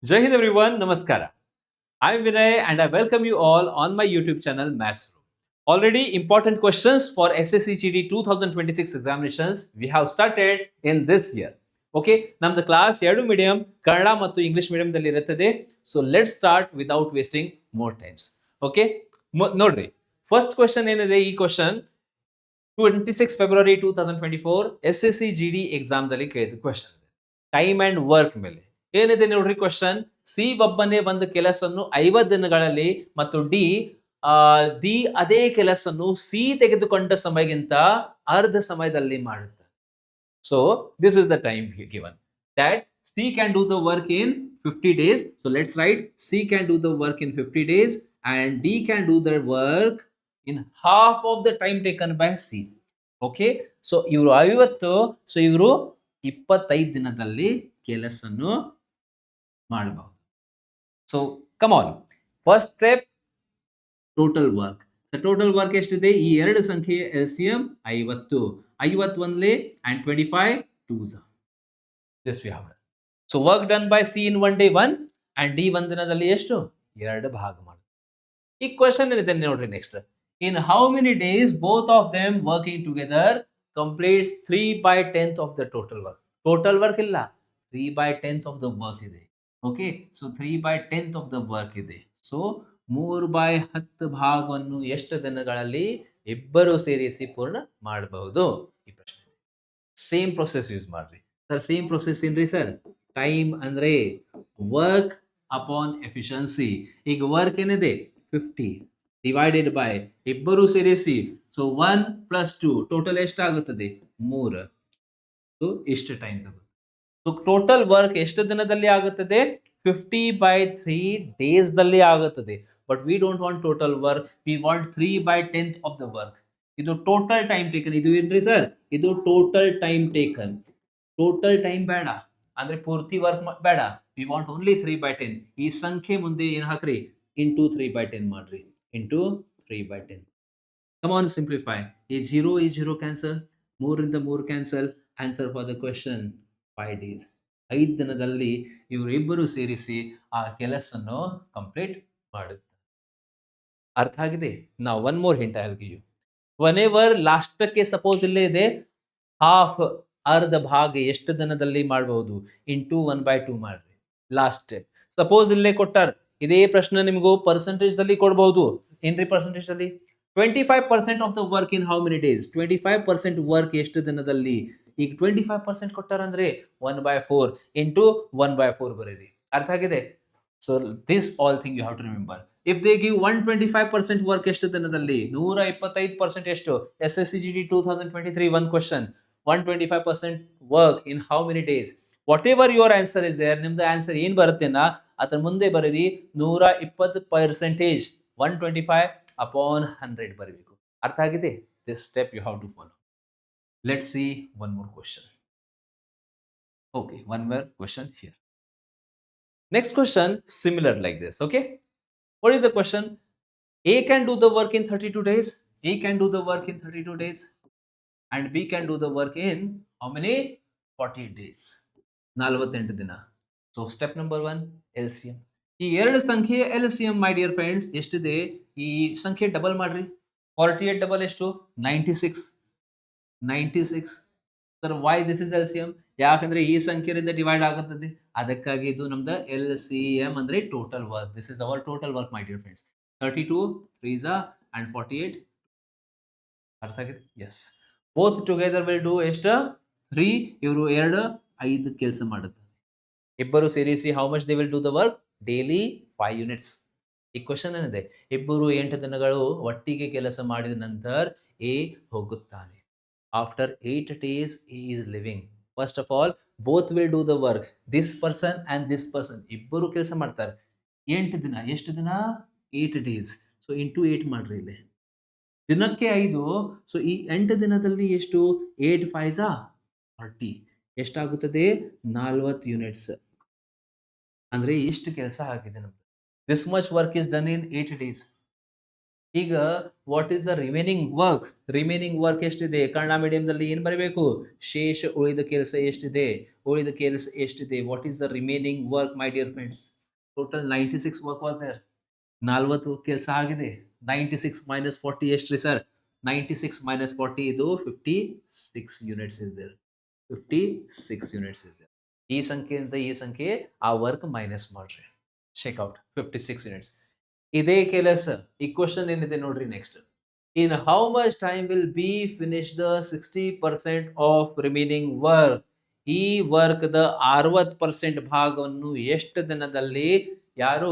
Jai Hind everyone, Namaskara. I'm Vinay and I welcome you all on my YouTube channel Maths Room. Already important questions for SSCGD 2026 examinations we have started in this year. Okay, ನಮ್ದು class ಎರಡು medium Kannada ಮತ್ತು English ಮೀಡಿಯಂದಲ್ಲಿ ಇರುತ್ತದೆ. So let start without wasting more times. Okay, ನೋಡ್ರಿ first question ಏನಿದೆ, ಈ question 26 February 2024 SSCGD ಎಕ್ಸಾಮ್ದಲ್ಲಿ ಕೇಳಿದ question. Time and work ಮೇಲೆ ಏನಿದೆ ನೋಡ್ರಿ ಕ್ವಶನ್. ಸಿ ಒಬ್ಬನೇ ಒಂದು ಕೆಲಸವನ್ನು 50 ದಿನಗಳಲ್ಲಿ ಮತ್ತು ಡಿ ಅದೇ ಕೆಲಸವನ್ನು ಸಿ ತೆಗೆದುಕೊಂಡ ಸಮಯಕ್ಕಿಂತ ಅರ್ಧ ಸಮಯದಲ್ಲಿ ಮಾಡುತ್ತೆ. So this is the time given that C can do the work in 50 days. So let's write C can do the work in 50 days and D can do the work in half of the time taken by C. Okay, so ಇವರು 50, so ಇವರು 25 ದಿನದಲ್ಲಿ ಕೆಲಸವನ್ನು ಮಾಡಬಹುದು. So come on, first step total work. So total work ಎಷ್ಟಿದೆ? ಈ ಎರಡು ಸಂಖ್ಯೆ LCM 50, 51 and 25 2s. This we have done. So work done by C in 1 day 1 and D ಒಂದು ದಿನದಲ್ಲಿ ಎಷ್ಟು? 2 ಭಾಗ ಮಾಡುತ್ತೆ. ಈ ಕ್ವೆಶ್ಚನ್ ಏನಿದೆ ನೋಡ್ರಿ next. In how many days both of them working together completes 3/10 of the total work? Total work ಇಲ್ಲ, 3/10 of the work ಇದೆ. Okay, so 3/10 of the work ಇದೆ. ಸೊ 3/10 ಭಾಗವನ್ನು ಎಷ್ಟು ದಿನಗಳಲ್ಲಿ ಇಬ್ಬರು ಸೇರಿಸಿ ಪೂರ್ಣ ಮಾಡಬಹುದು? ಈ ಪ್ರಶ್ನೆ ಸೇಮ್ ಪ್ರೊಸೆಸ್ ಯೂಸ್ ಮಾಡ್ರಿ ಸರ್. ಸೇಮ್ ಪ್ರೊಸೆಸ್ ಏನ್ರಿ ಸರ್? ಟೈಮ್ ಅಂದ್ರೆ ವರ್ಕ್ ಅಪಾನ್ ಎಫಿಷಿಯನ್ಸಿ. ಈಗ ವರ್ಕ್ ಏನಿದೆ 50 ಡಿವೈಡೆಡ್ ಬೈ ಇಬ್ಬರು ಸೇರಿಸಿ, ಸೊ 1 + 2 ಟೋಟಲ್ ಎಷ್ಟಾಗುತ್ತದೆ? 3. ಸೊ ಇಷ್ಟು ಟೈಮ್ ತಗೋದು. ಸೊ ಟೋಟಲ್ ವರ್ಕ್ ಎಷ್ಟು ದಿನದಲ್ಲಿ ಆಗುತ್ತದೆ? 50/3 ಡೇಸ್ ದಲ್ಲಿ ಆಗುತ್ತದೆ. But we don't want total work, we want 3/10 of the work. ಇದು ಟೋಟಲ್ ಟೈಮ್ ಟೇಕನ್. ಇದು ಏನ್ರಿ ಸರ್? ಇದು total time taken. Total time ಬೇಡ ಅಂದ್ರೆ ಪೂರ್ತಿ ವರ್ಕ್ ಬೇಡ. We want only 3/10. ಈ ಸಂಖ್ಯೆ ಮುಂದೆ ಏನ್ ಹಾಕ್ರಿ? ಇಂಟು 3/10 ಮಾಡ್ರಿ. ಇಂಟು 3/10. Come on, simplify. ಈ 0 ಕ್ಯಾನ್ಸಲ್, 3 ರಿಂದ 3 cancel. Answer for the question 5 days. 5 ದಿನದಲ್ಲಿ ಇವರಿಬ್ಬರು ಸೇರಿಸಿ ಆ ಕೆಲಸವನ್ನು ಕಂಪ್ಲೀಟ್ ಮಾಡುತ್ತೆ. ಅರ್ಥ ಆಗಿದೆ? ನಾವು one more hint I will give you. Whenever ಲಾಸ್ಟಕ್ಕೆ ಸಪೋಸ್ ಇಲ್ಲೇ ಇದೆ ಹಾಫ್, ಅರ್ಧ ಭಾಗ ಎಷ್ಟು ದಿನದಲ್ಲಿ ಮಾಡಬಹುದು? ಇಂಟು 1/2 ಮಾಡ್ರಿ. Last step. ಸಪೋಸ್ ಇಲ್ಲೇ ಕೊಟ್ಟಾರ, ಇದೇ ಪ್ರಶ್ನೆ ನಿಮಗೂ ಪರ್ಸೆಂಟೇಜ್ ದಲ್ಲಿ ಕೊಡಬಹುದು. ಏನ್ರಿ ಪರ್ಸೆಂಟೇಜ್ ಅಲ್ಲಿ? 25% of the work in how many days? 25% work ಎಷ್ಟು ದಿನದಲ್ಲಿ? ಈಗ 25% ಕೊಟ್ಟಾರಂದ್ರೆ 1/4 ಇಂಟು 1/4 ಬರೀರಿ. ಅರ್ಥ ಆಗಿದೆ? So this all thing you have to remember. If they give 125% work ಎಷ್ಟು ದಿನದಲ್ಲಿ? 125% ಎಷ್ಟು? SSCGD 2023 one question. 125% work in how many days? Whatever your answer is there, ನಿಮ್ದು ಆನ್ಸರ್ ಏನ್ ಬರುತ್ತೆನಾ ಅದರ ಮುಂದೆ ಬರೀರಿ 120%. 125 upon 100 ಬರಬೇಕು. ಅರ್ಥ ಆಗಿದೆ? This step you have to follow. Let's see one more question. Okay, one more question here. Next question similar like this. Okay, what is the question? A can do the work in 32 days. A can do the work in 32 days and B can do the work in how many? 40 days. 48 ದಿನ. So step number 1, LCM. ಈ ಎರಡು ಸಂಖ್ಯೆ LCM my dear friends ಎಷ್ಟಿದೆ? ಈ ಸಂಖ್ಯೆ double ಮಾಡ್ರಿ. 48 double ಎಷ್ಟು? 96. 96. Sir why this is LCM? ಯಾಕಂದ್ರೆ ಈ ಸಂಖ್ಯೆಯಿಂದ ಡಿವೈಡ್ ಆಗುತ್ತದೆ, ಅದಕ್ಕಾಗಿ ಇದು ನಮ್ದು LCM ಅಂದ್ರೆ total work. This is our total work my dear friends. 32 3s and 48. ಅರ್ಥ ಆಗಿದೆ? Yes. Both together will do ಎಷ್ಟು? 3. ಇವರು 2 5 ಕೆಲಸ ಮಾಡುತ್ತಾರೆ. ಇಬ್ಬರು ಸೇರಿಸಿ how much they will do the work? Daily 5 units. ಈ ಕ್ವಶನ್ ಏನಿದೆ, ಇಬ್ಬರು 8 ದಿನಗಳು ಒಟ್ಟಿಗೆ ಕೆಲಸ ಮಾಡಿದ ನಂತರ ಎ ಹೋಗುತ್ತಾನೆ. After 8 days he is living. First of all, both will do the work. This person and this person ಇಬ್ಬರು ಕೆಲಸ ಮಾಡ್ತಾರೆ. 8 ದಿನ. ಎಷ್ಟು ದಿನ? 8 days. ಸೊ ಇಂಟು 8 ಮಾಡ್ರಿ ಇಲ್ಲಿ. ದಿನಕ್ಕೆ 5. ಸೊ ಈ 8 ದಿನದಲ್ಲಿ ಎಷ್ಟು? 8 5s 40. ಎಷ್ಟಾಗುತ್ತದೆ? 40 ಯೂನಿಟ್ಸ್. ಅಂದ್ರೆ ಇಷ್ಟು ಕೆಲಸ ಆಗಿದೆ ನಮ್ದು. This much work is done in 8 days. ಈಗ what is the remaining work ಎಷ್ಟಿದೆ? ಕನ್ನಡ ಮೀಡಿಯಂದಲ್ಲಿ ಏನು ಬರೀಬೇಕು? ಶೇಷ ಉಳಿದ ಕೆಲಸ ಎಷ್ಟಿದೆ? ಉಳಿದ ಕೆಲಸ ಎಷ್ಟಿದೆ? What is the remaining work my dear friends? Total 96 work was there. 40 ಕೆಲಸ ಆಗಿದೆ. 96 ಮೈನಸ್ 40 ಎಷ್ಟ್ರಿ ಸರ್? 96 ಮೈನಸ್ 40 ಇದು 56 units is there. 56 units is there. ಈ ಸಂಖ್ಯೆಯಿಂದ ಈ ಸಂಖ್ಯೆ ಆ ವರ್ಕ್ ಮೈನಸ್ ಮಾಡ್ರಿ. Check out 56 units. ಇದೇ ಕೆಲಸ ಈ ಕ್ವಶನ್ ಏನಿದೆ ನೋಡ್ರಿ next. In how much time will be finish the 60% of remaining work? ಈ ವರ್ಕ್ ದ 60% ಭಾಗವನ್ನು ಎಷ್ಟು ದಿನದಲ್ಲಿ ಯಾರು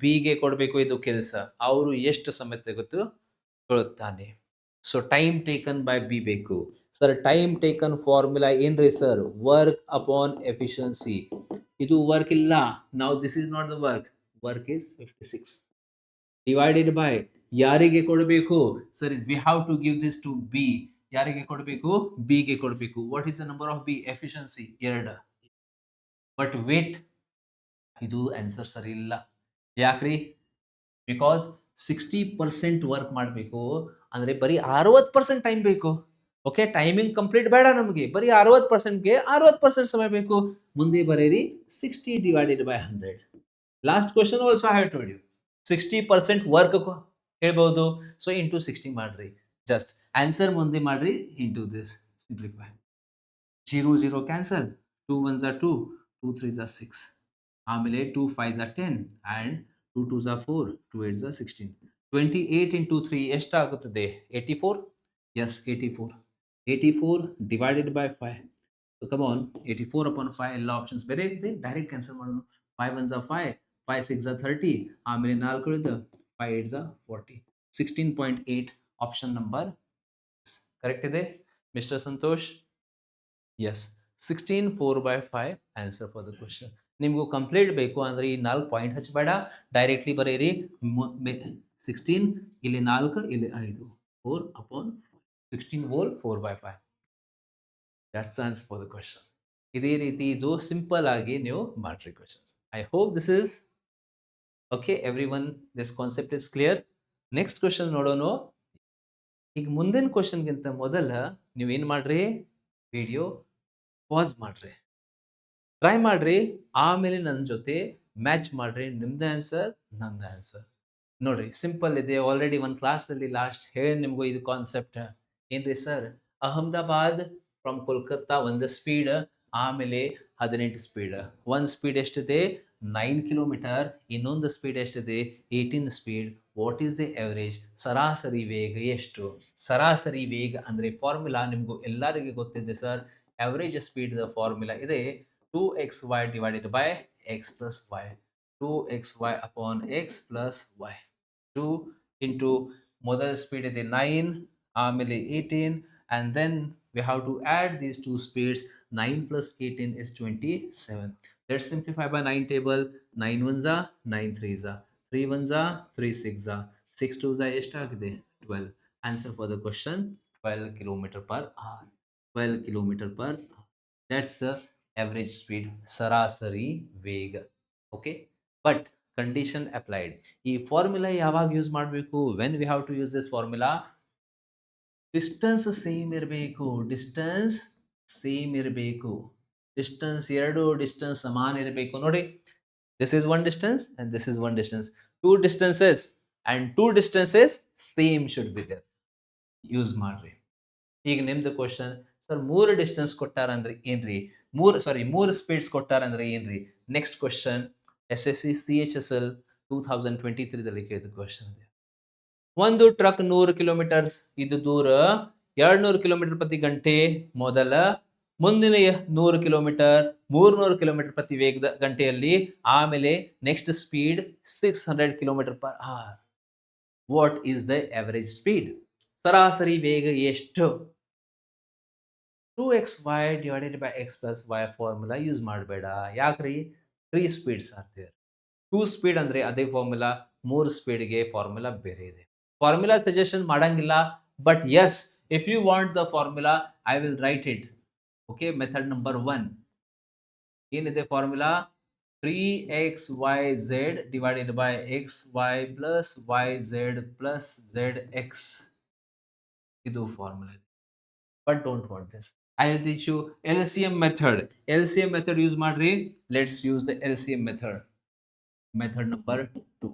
ಬಿಗೆ ಕೊಡಬೇಕು ಇದು ಕೆಲಸ? ಅವರು ಎಷ್ಟು ಸಮಯ ತೆಗೆದುಕೊಳ್ಳುತ್ತಾನೆ? So time taken by B ಬೇಕು ಸರ್. ಟೈಮ್ ಟೇಕನ್ ಫಾರ್ಮುಲಾ ಏನ್ರಿ ಸರ್? Work upon efficiency. ಇದು ವರ್ಕ್ ಇಲ್ಲ. ನಾವು this is not the work is 56 divided by ಯಾರಿಗೆ ಕೊಡಬೇಕು sir? We have to give this to B. ಯಾರಿಗೆ ಕೊಡಬೇಕು? ಬಿಗೆ ಕೊಡಬೇಕು. What is the number of B? Efficiency 2. But wait, ಇದು ಆನ್ಸರ್ ಸರಿ ಇಲ್ಲ. ಯಾಕ್ರಿ? ಬಿಕಾಸ್ 60% ವರ್ಕ್ ಮಾಡಬೇಕು ಅಂದ್ರೆ ಬರೀ 60% ಟೈಮ್ ಬೇಕು. ಓಕೆ, ಟೈಮಿಂಗ್ ಕಂಪ್ಲೀಟ್ ಬೇಡ ನಮಗೆ, ಬರೀ 60%ಗೆ 60% ಸಮಯ ಬೇಕು. ಮುಂದೆ ಬರೀರಿ 60 divided by 100. Last question also I have told you 60% work ಹೇಳ್ಬಹುದು. ಸೊ ಇಂಟು 60 ಮಾಡ್ರಿ. ಜಸ್ಟ್ ಆನ್ಸರ್ ಮುಂದೆ ಮಾಡ್ರಿ into this. Simplify. 0 0 cancel. 2 1s are 2, 2 3s are 6. ಆಮೇಲೆ 2 5s are 10 and 2 2s are 4, 2 8s are 16. 28 into 3 ಎಷ್ಟಾಗುತ್ತದೆ? 84. Yes, 84. 84 divided by 5. So come on, 84 upon 5 ಎಲ್ಲ options ಬೇರೆ ಇದೆ. Direct cancel ಮಾಡೋಣ. 5 1s are 5, 5 6s are 30. ಆಮೇಲೆ 4 ಉಳಿದ 5 8s are 40. 16.8 option number correct ಇದೆ Mister Santosh? Yes, 16 4/5 answer for the question. ನಿಮಗೂ complete ಬೇಕು ಅಂದ್ರೆ ಈ 4 ಪಾಯಿಂಟ್ ಹಚ್ಚಬೇಡ, ಡೈರೆಕ್ಟ್ಲಿ ಬರೀರಿ. 16 ಇಲ್ಲಿ 4 ಇಲ್ಲಿ 5, 4 upon 16 whole 4/5. That's answer for the question. ಇದೇ ರೀತಿ ಇದು ಸಿಂಪಲ್ ಆಗಿ ನೀವು ಮಾಡ್ರಿ questions. I hope this is okay every one. This concept is clear. Next question ನೋಡೋಣ. ಈಗ ಮುಂದಿನ ಕ್ವಶನ್ಗಿಂತ ಮೊದಲ ನೀವೇನ್ ಮಾಡ್ರಿ? ವಿಡಿಯೋ ಪಾಸ್ ಮಾಡ್ರಿ, ಟ್ರೈ ಮಾಡ್ರಿ, ಆಮೇಲೆ ನನ್ನ ಜೊತೆ ಮ್ಯಾಚ್ ಮಾಡ್ರಿ. ನಿಮ್ದು ಆನ್ಸರ್, ನಂದು ಆನ್ಸರ್. ನೋಡ್ರಿ ಸಿಂಪಲ್ ಇದೆ. ಆಲ್ರೆಡಿ ಒಂದು ಕ್ಲಾಸಲ್ಲಿ ಲಾಸ್ಟ್ ಹೇಳಿ ನಿಮಗೂ ಇದು ಕಾನ್ಸೆಪ್ಟ್ ಏನ್ರಿ ಸರ್? ಅಹಮದಾಬಾದ್ ಫ್ರಮ್ ಕೋಲ್ಕತ್ತಾ ಒಂದು ಸ್ಪೀಡ್, ಆಮೇಲೆ 18 ಸ್ಪೀಡ್. ಒಂದು ಸ್ಪೀಡ್ ಎಷ್ಟಿದೆ? 9 ಕಿಲೋಮೀಟರ್. ಇನ್ನೊಂದು ಸ್ಪೀಡ್ ಎಷ್ಟಿದೆ? 18 speed. What is the average? ಸರಾಸರಿ ವೇಗ ಎಷ್ಟು? ಸರಾಸರಿ ವೇಗ ಅಂದರೆ ಫಾರ್ಮುಲಾ ನಿಮಗೂ ಎಲ್ಲರಿಗೆ ಗೊತ್ತಿದೆ sir. Average speed the formula ಇದೆ 2xy divided by x plus y. 2xy upon x plus y. 2 into ಮೊದಲ ಸ್ಪೀಡ್ ಇದೆ 9, ಆಮೇಲೆ 18, and then we have to add these two speeds. 9 plus 18 is 27. Let's simplify by 9 table. 9 1s are 9 3s are 3 1s are 3 6s are 6 2s are ಎಷ್ಟಾಗಿದೆ? 12. Answer for the question 12 kilometer per hour. 12 kilometer per hour. That's the average speed, ಸರಾಸರಿ ವೇಗ. Okay, but condition applied. ಈ formula ಯಾವಾಗ use ಮಾಡಬೇಕು? When we have to use this formula, distance same ಇರಬೇಕು. Distance same ಇರಬೇಕು. Distance ಎರಡು distance ಸಮಾನ ಇರಬೇಕು. ನೋಡಿ, this is one distance and this is one distance. Two distances and two distances same should be there. Use ಮಾಡ್ರಿ. ಈಗ ನಿಮ್ದು question, sir 3 distance ಕೊಟ್ಟಾರ ಅಂದ್ರೆ ಏನ್ರಿ? 3 ಸ್ಪೀಡ್ಸ್ ಕೊಟ್ಟಾರ ಅಂದ್ರೆ ಏನ್ರಿ? ನೆಕ್ಸ್ಟ್ ಕ್ವಶನ್ SSC CHSL 2023ದಲ್ಲಿ ಕೇಳಿದ ಕ್ವಶನ್ ಇದೆ. ಒಂದು ಟ್ರಕ್ 100 ಕಿಲೋಮೀಟರ್ಸ್ ಇದು ದೂರ 200 ಕಿಲೋಮೀಟರ್ ಪ್ರತಿ ಗಂಟೆ ಮೊದಲ, ಮುಂದಿನ 100 ಕಿಲೋಮೀಟರ್ 300 ಕಿಲೋಮೀಟರ್ ಪ್ರತಿ ವೇಗದ ಗಂಟೆಯಲ್ಲಿ, ಆಮೇಲೆ next speed 600 kilometre per hour. What is the average speed? ಸರಾಸರಿ ವೇಗ ಎಷ್ಟು? 2xy divided by x plus y formula use ಮಾಡಬೇಡ. ಯಾಕ್ರಿ? 3 ಸ್ಪೀಡ್ಸ್ ಆರ್ ದೇರ್. 2 ಸ್ಪೀಡ್ ಅಂದ್ರೆ ಅದೇ ಫಾರ್ಮುಲಾ, 3 ಸ್ಪೀಡ್ಗೆ ಫಾರ್ಮುಲಾ ಬೇರೆ ಇದೆ. ಫಾರ್ಮುಲಾ ಸಜೆಷನ್ ಮಾಡಂಗಿಲ್ಲ, but yes, if you want the formula I will write it. Okay, method number 1 ಏನಿದೆ formula? 3xyz divided by xy plus yz plus zx. ಇದು formula. But don't want this. I'll teach you LCM method. LCM method use ಮಾಡ್ರಿ. Let's use the LCM method. Method number 2.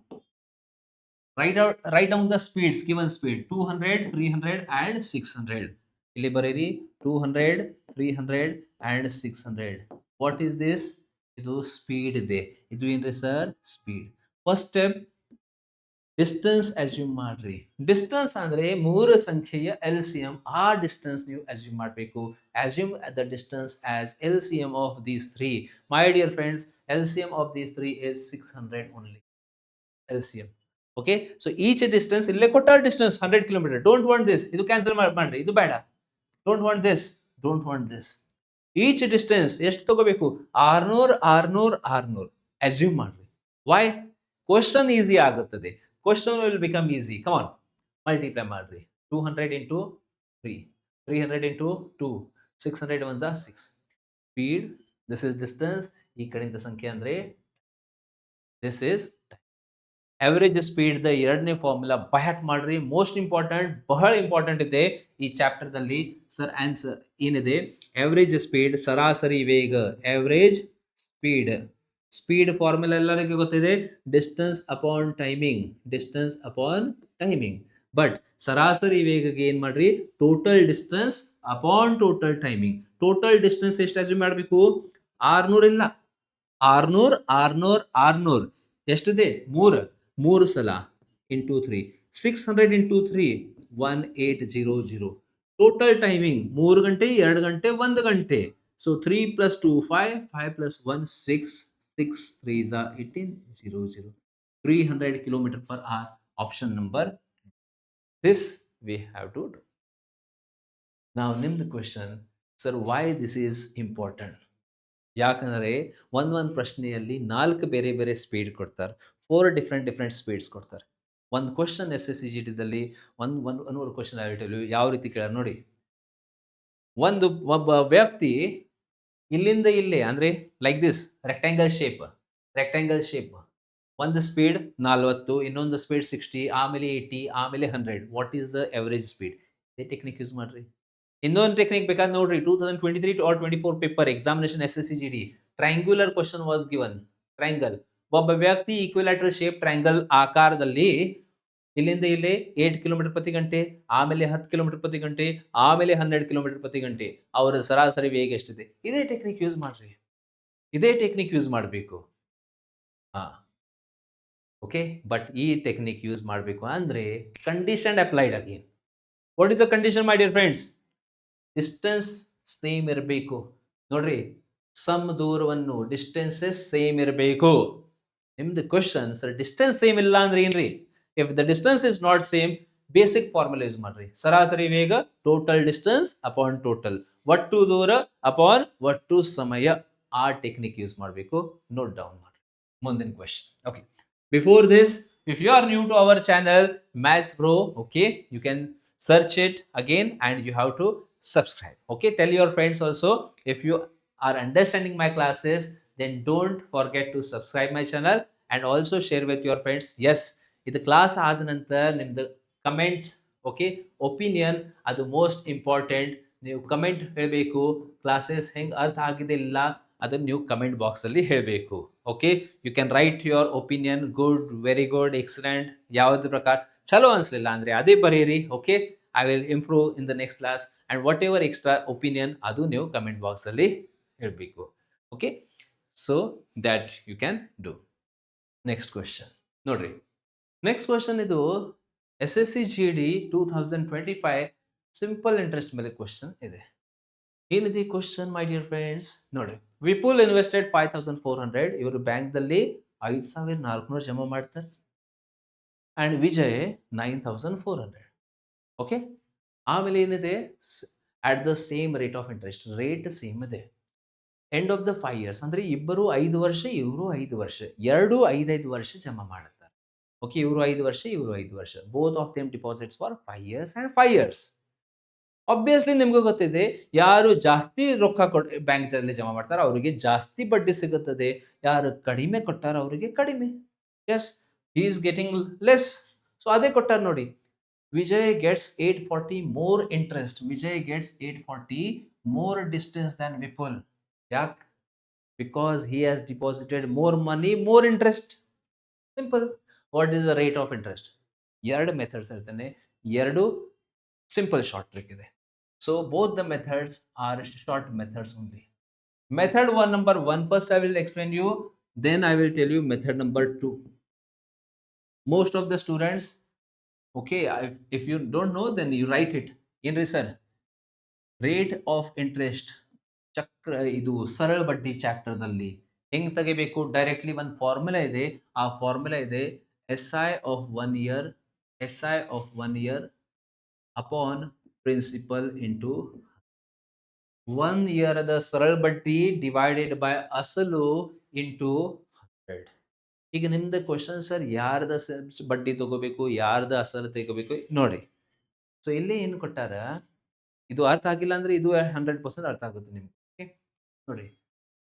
Write down the speeds, given speed 200, 300 and 600. ಇಲ್ಲಿ ಬರೀರಿ 200, 300 and 600. What is this? ಇದು speed ಇದೆ. ಇದು ಏನ್ರಿ sir? Speed. First step distance assume ಮಾಡ್ರಿ. Distance ಅಂದ್ರೆ ಮೂರು ಸಂಖ್ಯೆಯ ಎಲ್ ಸಿ ಎಂ. ಆ ಡಿಸ್ಟೆನ್ಸ್ ನೀವು ಅಸ್ಯೂಮ್ ಮಾಡಬೇಕು. Assume the distance as L C M of these three. My dear friends, L C M of these three is 600 only. L C M. Okay, so each distance ಇಲ್ಲೇ ಕೊಟ್ಟ distance 100 kilometre. Don't want this, ಇದು cancel ಮಾಡ್ರಿ, ಇದು ಬೇಡ. Don't want this, don't want this. Each distance ಎಷ್ಟು ತಗೋಬೇಕು? 600 600 600 assume ಮಾಡ್ರಿ. Y? Question easy ಆಗುತ್ತದೆ. Question will become easy. Come on, multiply ಮಾಡ್ರಿ. 200 into 3, 300 into 2, 600 ones are 6. Speed, this is distance. ಈ ಕಡೆಯಿಂದ ಸಂಖ್ಯೆ ಅಂದ್ರೆ this is time. Average speed the ಎರಡನೇ ಫಾರ್ಮುಲಾ ಬಹಟ್ ಮಾಡ್ರಿ. ಮೋಸ್ಟ್ ಇಂಪಾರ್ಟೆಂಟ್, ಬಹಳ ಇಂಪಾರ್ಟೆಂಟ್ ಇದೆ ಈ ಚಾಪ್ಟರ್ ದಲ್ಲಿ. ಸರ್ ಆನ್ಸರ್ ಏನಿದೆ? ಅವರೇಜ್ ಸ್ಪೀಡ್, ಸರಾಸರಿ ವೇಗ. ಅವರೇಜ್ ಸ್ಪೀಡ್, ಸ್ಪೀಡ್ ಫಾರ್ಮುಲಾ ಎಲ್ಲರಿಗೂ ಗೊತ್ತಿದೆ, distance upon timing. Distance upon timing. But ಸರಾಸರಿ ವೇಗಕ್ಕೆ ಏನ್ ಮಾಡ್ರಿ? Total distance upon total timing. Total distance ಎಷ್ಟು ಅಸ್ಯೂಮ್ ಮಾಡಬೇಕು? 600 ಇಲ್ಲ, 600 600 600 ಎಷ್ಟಿದೆ? 3 ಸಲ ಇಂಟು 3, 600 ಇಂಟು 3, 1800. ಟೋಟಲ್ ಟೈಮಿಂಗ್ 3 ಗಂಟೆ, 2 ಗಂಟೆ, 1 ಗಂಟೆ. So 3 plus 2 5, 5 plus 1 6, 6 3s are 1800. 300 kilometer per hour. Option number. This we have to do. Now name the question, sir, why this is important? ಯಾಕಂದ್ರೆ ಒಂದೊಂದು ಪ್ರಶ್ನೆಯಲ್ಲಿ 4 ಬೇರೆ ಬೇರೆ ಸ್ಪೀಡ್ ಕೊಡ್ತಾರೆ. 4 ಡಿಫ್ರೆಂಟ್ ಸ್ಪೀಡ್ಸ್ ಕೊಡ್ತಾರೆ. ಒಂದು question S S C G ಟಿದಲ್ಲಿ ಒಂದು ಕ್ವಶನ್ ಯಾವ ರೀತಿ ಕೇಳ ನೋಡಿ. ಒಬ್ಬ ವ್ಯಕ್ತಿ ಇಲ್ಲಿಂದ ಇಲ್ಲೇ ಅಂದ್ರೆ ಲೈಕ್ ದಿಸ್ ರೆಕ್ಟಾಂಗಲ್ ಶೇಪ್. ಒಂದು ಸ್ಪೀಡ್ 40, ಇನ್ನೊಂದು ಸ್ಪೀಡ್ 60, ಆಮೇಲೆ 80, ಆಮೇಲೆ 100. What is the average speed? ಇದೇ ಟೆಕ್ನಿಕ್ ಯೂಸ್ ಮಾಡ್ರಿ. ಇನ್ನೊಂದು ಟೆಕ್ನಿಕ್ ಬೇಕಾದ್ರೆ ನೋಡ್ರಿ, 2023 or 24 paper examination S S C G D triangular question was given. Triangle, ಒಬ್ಬ ವ್ಯಕ್ತಿ ಈಕ್ವಿಲ್ಯಾಟರಲ್ ಶೇಪ್ ಟ್ರಯಾಂಗಲ್ ಆಕಾರದಲ್ಲಿ ಇಲ್ಲಿಂದ ಇಲ್ಲೇ 8 ಕಿಲೋಮೀಟರ್ ಪ್ರತಿ ಗಂಟೆ, ಆಮೇಲೆ 10 ಕಿಲೋಮೀಟರ್ ಪ್ರತಿ ಗಂಟೆ, ಆಮೇಲೆ 12 ಕಿಲೋಮೀಟರ್ ಪ್ರತಿ ಗಂಟೆ. ಅವರ ಸರಾಸರಿ ವೇಗ ಎಷ್ಟಿದೆ? ಇದೇ ಟೆಕ್ನಿಕ್ ಯೂಸ್ ಮಾಡ್ರಿ. ಇದೇ ಟೆಕ್ನಿಕ್ ಯೂಸ್ ಮಾಡಬೇಕು. ಓಕೆ, ಬಟ್ ಈ ಟೆಕ್ನಿಕ್ ಯೂಸ್ ಮಾಡಬೇಕು ಅಂದ್ರೆ condition applied again. What is the condition my dear friends? Distance same ಇರಬೇಕು. ನೋಡ್ರಿ, ಸಮ್ ದೂರವನ್ನು ಡಿಸ್ಟೆನ್ಸಸ್ ಸೇಮ್ ಇರಬೇಕು. ನಿಮ್ದು ಕ್ವಶನ್, ಸರ್ ಡಿಸ್ಟೆನ್ಸ್ ಸೇಮ್ ಇಲ್ಲ ಅಂದ್ರೆ ಏನ್ರಿ? If the distance is not same, basic formula use ಮಾಡ್ರಿ. ಸರಾಸರಿ ವೇಗ ಟೋಟಲ್ ಡಿಸ್ಟೆನ್ಸ್ ಅಪಾನ್ ಟೋಟಲ್, ಒಟ್ಟು ದೂರ ಅಪಾನ್ ಒಟ್ಟು ಸಮಯ. ಆ ಟೆಕ್ನಿಕ್ ಯೂಸ್ ಮಾಡಬೇಕು. ನೋಟ್ ಡೌನ್ ಮಾಡ್ರಿ. ಮುಂದಿನ question. Okay, before this, if you are new to our channel Maths Bro, okay, you can search it again and you have to subscribe. Okay, tell your friends also. If you are understanding my classes, then don't forget to subscribe my channel and also share with your friends. Yes, ಇದು class ಆದ ನಂತರ ನಿಮ್ದು comments, okay, opinion ಅದು most important. ನೀವು comment ಹೇಳಬೇಕು. Classes ಹೆಂಗೆ ಅರ್ಥ ಆಗಿದೆ ಇಲ್ಲ ಅದನ್ನು ನೀವು ಕಮೆಂಟ್ ಬಾಕ್ಸ್ ಅಲ್ಲಿ ಹೇಳಬೇಕು. Okay, you can write your opinion, good, very good, excellent, ಯಾವ್ದು ಪ್ರಕಾರ ಚಲೋ ಅನ್ಸಲಿಲ್ಲ ಅಂದ್ರೆ ಅದೇ ಬರೀರಿ. Okay, I will improve in the next class. And whatever extra opinion ಅದು ನೀವು ಕಮೆಂಟ್ ಬಾಕ್ಸ್ ಅಲ್ಲಿ ಹೇಳಬೇಕು. Okay, so that you can do. Next question ನೋಡ್ರಿ. ನೆಕ್ಸ್ಟ್ ಕ್ವಶನ್ ಇದು S S C G D 2025 simple interest ಮೇಲೆ question ಇದೆ. ಏನಿದೆ question my dear friends? ನೋಡ್ರಿ, ವಿಪುಲ್ ಇನ್ವೆಸ್ಟೆಡ್ 5400. ಇವರು ಬ್ಯಾಂಕ್ದಲ್ಲಿ 5400 ಜಮಾ ಮಾಡ್ತಾರೆ. ಅಂಡ್ ವಿಜಯ್ 9400. ಓಕೆ, ಆಮೇಲೆ ಏನಿದೆ? At the same rate of interest, rate same ಇದೆ. ಎಂಡ್ ಆಫ್ ದ 5 years ಅಂದ್ರೆ ಇಬ್ಬರು 5 ವರ್ಷ, ಇವರು 5 ವರ್ಷ, ಎರಡು 5 ವರ್ಷ ಜಮಾ ಮಾಡುತ್ತಾರೆ. ಓಕೆ, ಇವರು 5 ವರ್ಷ, ಇವರು 5 ವರ್ಷ. Both of them deposits for 5 years and 5 years. Obviously ನಿಮ್ಗೆ ಗೊತ್ತಿದೆ, ಯಾರು ಜಾಸ್ತಿ ರೊಕ್ಕ ಬ್ಯಾಂಕ್ ಅಲ್ಲಿ ಜಮಾ ಮಾಡ್ತಾರೋ ಅವರಿಗೆ ಜಾಸ್ತಿ ಬಡ್ಡಿ ಸಿಗುತ್ತದೆ, ಯಾರು ಕಡಿಮೆ ಕೊಟ್ಟಾರ ಅವರಿಗೆ ಕಡಿಮೆ. Yes, he is getting less. So ಅದೇ ಕೊಟ್ಟಾರ ನೋಡಿ, Vijay gets 840 more interest. Vijay gets 840 more distance than Vipul. Yak? Because he has deposited more money, more interest. Simple. What is the rate of interest? ಎರಡು methods ಇರ್ತಾನೆ, ಎರಡು simple short trick ಇದೆ. So both the methods or short methods only. Method one, number one, first I will explain you, then I will tell you method number two. Most of the students, okay, if you don't know, then you write it in research. Rate of interest ಚಕ್ರ, ಇದು ಸರಳ ಬಡ್ಡಿ ಚಾಪ್ಟರ್ದಲ್ಲಿ ಹೆಂಗ್ ತೆಗಿಬೇಕು, directly ಒಂದು formula ಇದೆ. ಆ formula ಇದೆ, S I of 1 year, S I of 1 year upon principal into 1 year the ಸರಳ ಬಡ್ಡಿ ಡಿವೈಡೆಡ್ ಬೈ ಅಸಲು ಇಂಟು 100. ಈಗ ನಿಮ್ದು ಕ್ವಶನ್, ಸರ್ ಯಾರ್ದ ಬಡ್ಡಿ ತಗೋಬೇಕು, ಯಾರ್ದ ಅಸಲು ತಗೋಬೇಕು ನೋಡಿ. ಸೊ ಇಲ್ಲಿ ಏನು ಕೊಟ್ಟಾರ, ಇದು ಅರ್ಥ ಆಗಿಲ್ಲ ಅಂದ್ರೆ ಇದು 100% ಅರ್ಥ ಆಗುತ್ತೆ ನಿಮ್ಗೆ. ಓಕೆ ನೋಡಿ,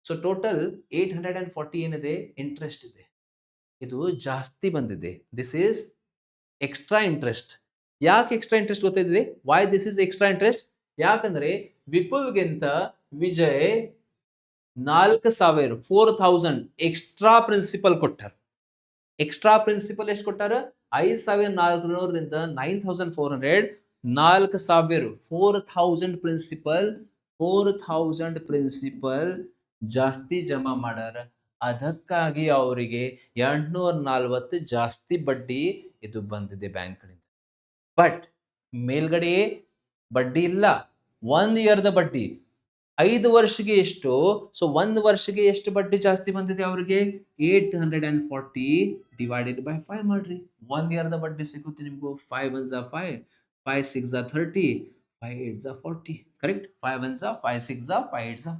ಸೊ ಟೋಟಲ್ 840 ಏನಿದೆ ಇಂಟ್ರೆಸ್ಟ್ ಇದೆ, ಇದು ಜಾಸ್ತಿ ಬಂದಿದೆ. This is extra interest. ಯಾಕೆ ಎಕ್ಸ್ಟ್ರಾ ಇಂಟ್ರೆಸ್ಟ್ ಗೊತ್ತಿದೆ? Why this is extra interest? ಯಾಕಂದ್ರೆ ವಿಪುಲ್ಗಿಂತ ವಿಜಯ್ 4000 4000 ಎಕ್ಸ್ಟ್ರಾ ಪ್ರಿನ್ಸಿಪಲ್ ಕೊಟ್ಟಾರ. ಎಕ್ಸ್ಟ್ರಾ ಪ್ರಿನ್ಸಿಪಲ್ ಎಷ್ಟು ಕೊಟ್ಟಾರ? 5400ರಿಂದ 9400, 4000 4000 ಪ್ರಿನ್ಸಿಪಲ್, 4000 ಪ್ರಿನ್ಸಿಪಲ್ ಜಾಸ್ತಿ ಜಮಾ ಮಾಡಾರ. ಅದಕ್ಕಾಗಿ ಅವರಿಗೆ 840 ಜಾಸ್ತಿ ಬಡ್ಡಿ ಇದು ಬಂದಿದೆ ಬ್ಯಾಂಕ್ ಕಡೆಯಿಂದ. ಬಟ್ ಮೇಲ್ಗಡೆ ಬಡ್ಡಿ ಇಲ್ಲ, 1 year ಬಡ್ಡಿ 5 ವರ್ಷಕ್ಕೆ ಎಷ್ಟು. ಸೊ 1 ವರ್ಷಕ್ಕೆ ಎಷ್ಟು ಬಡ್ಡಿ ಜಾಸ್ತಿ ಬಂದಿದೆ ಅವರಿಗೆ? 840 ಡಿವೈಡೆಡ್ ಬೈ 5 ಮಾಡ್ರಿ, 1 year ಬಡ್ಡಿ ಸಿಗುತ್ತೆ ನಿಮ್ಗೂ. 5 1s are 5, 5 6s are 30, 5 8s are 40. Correct? 5 1s are 5 6s are 5 8s are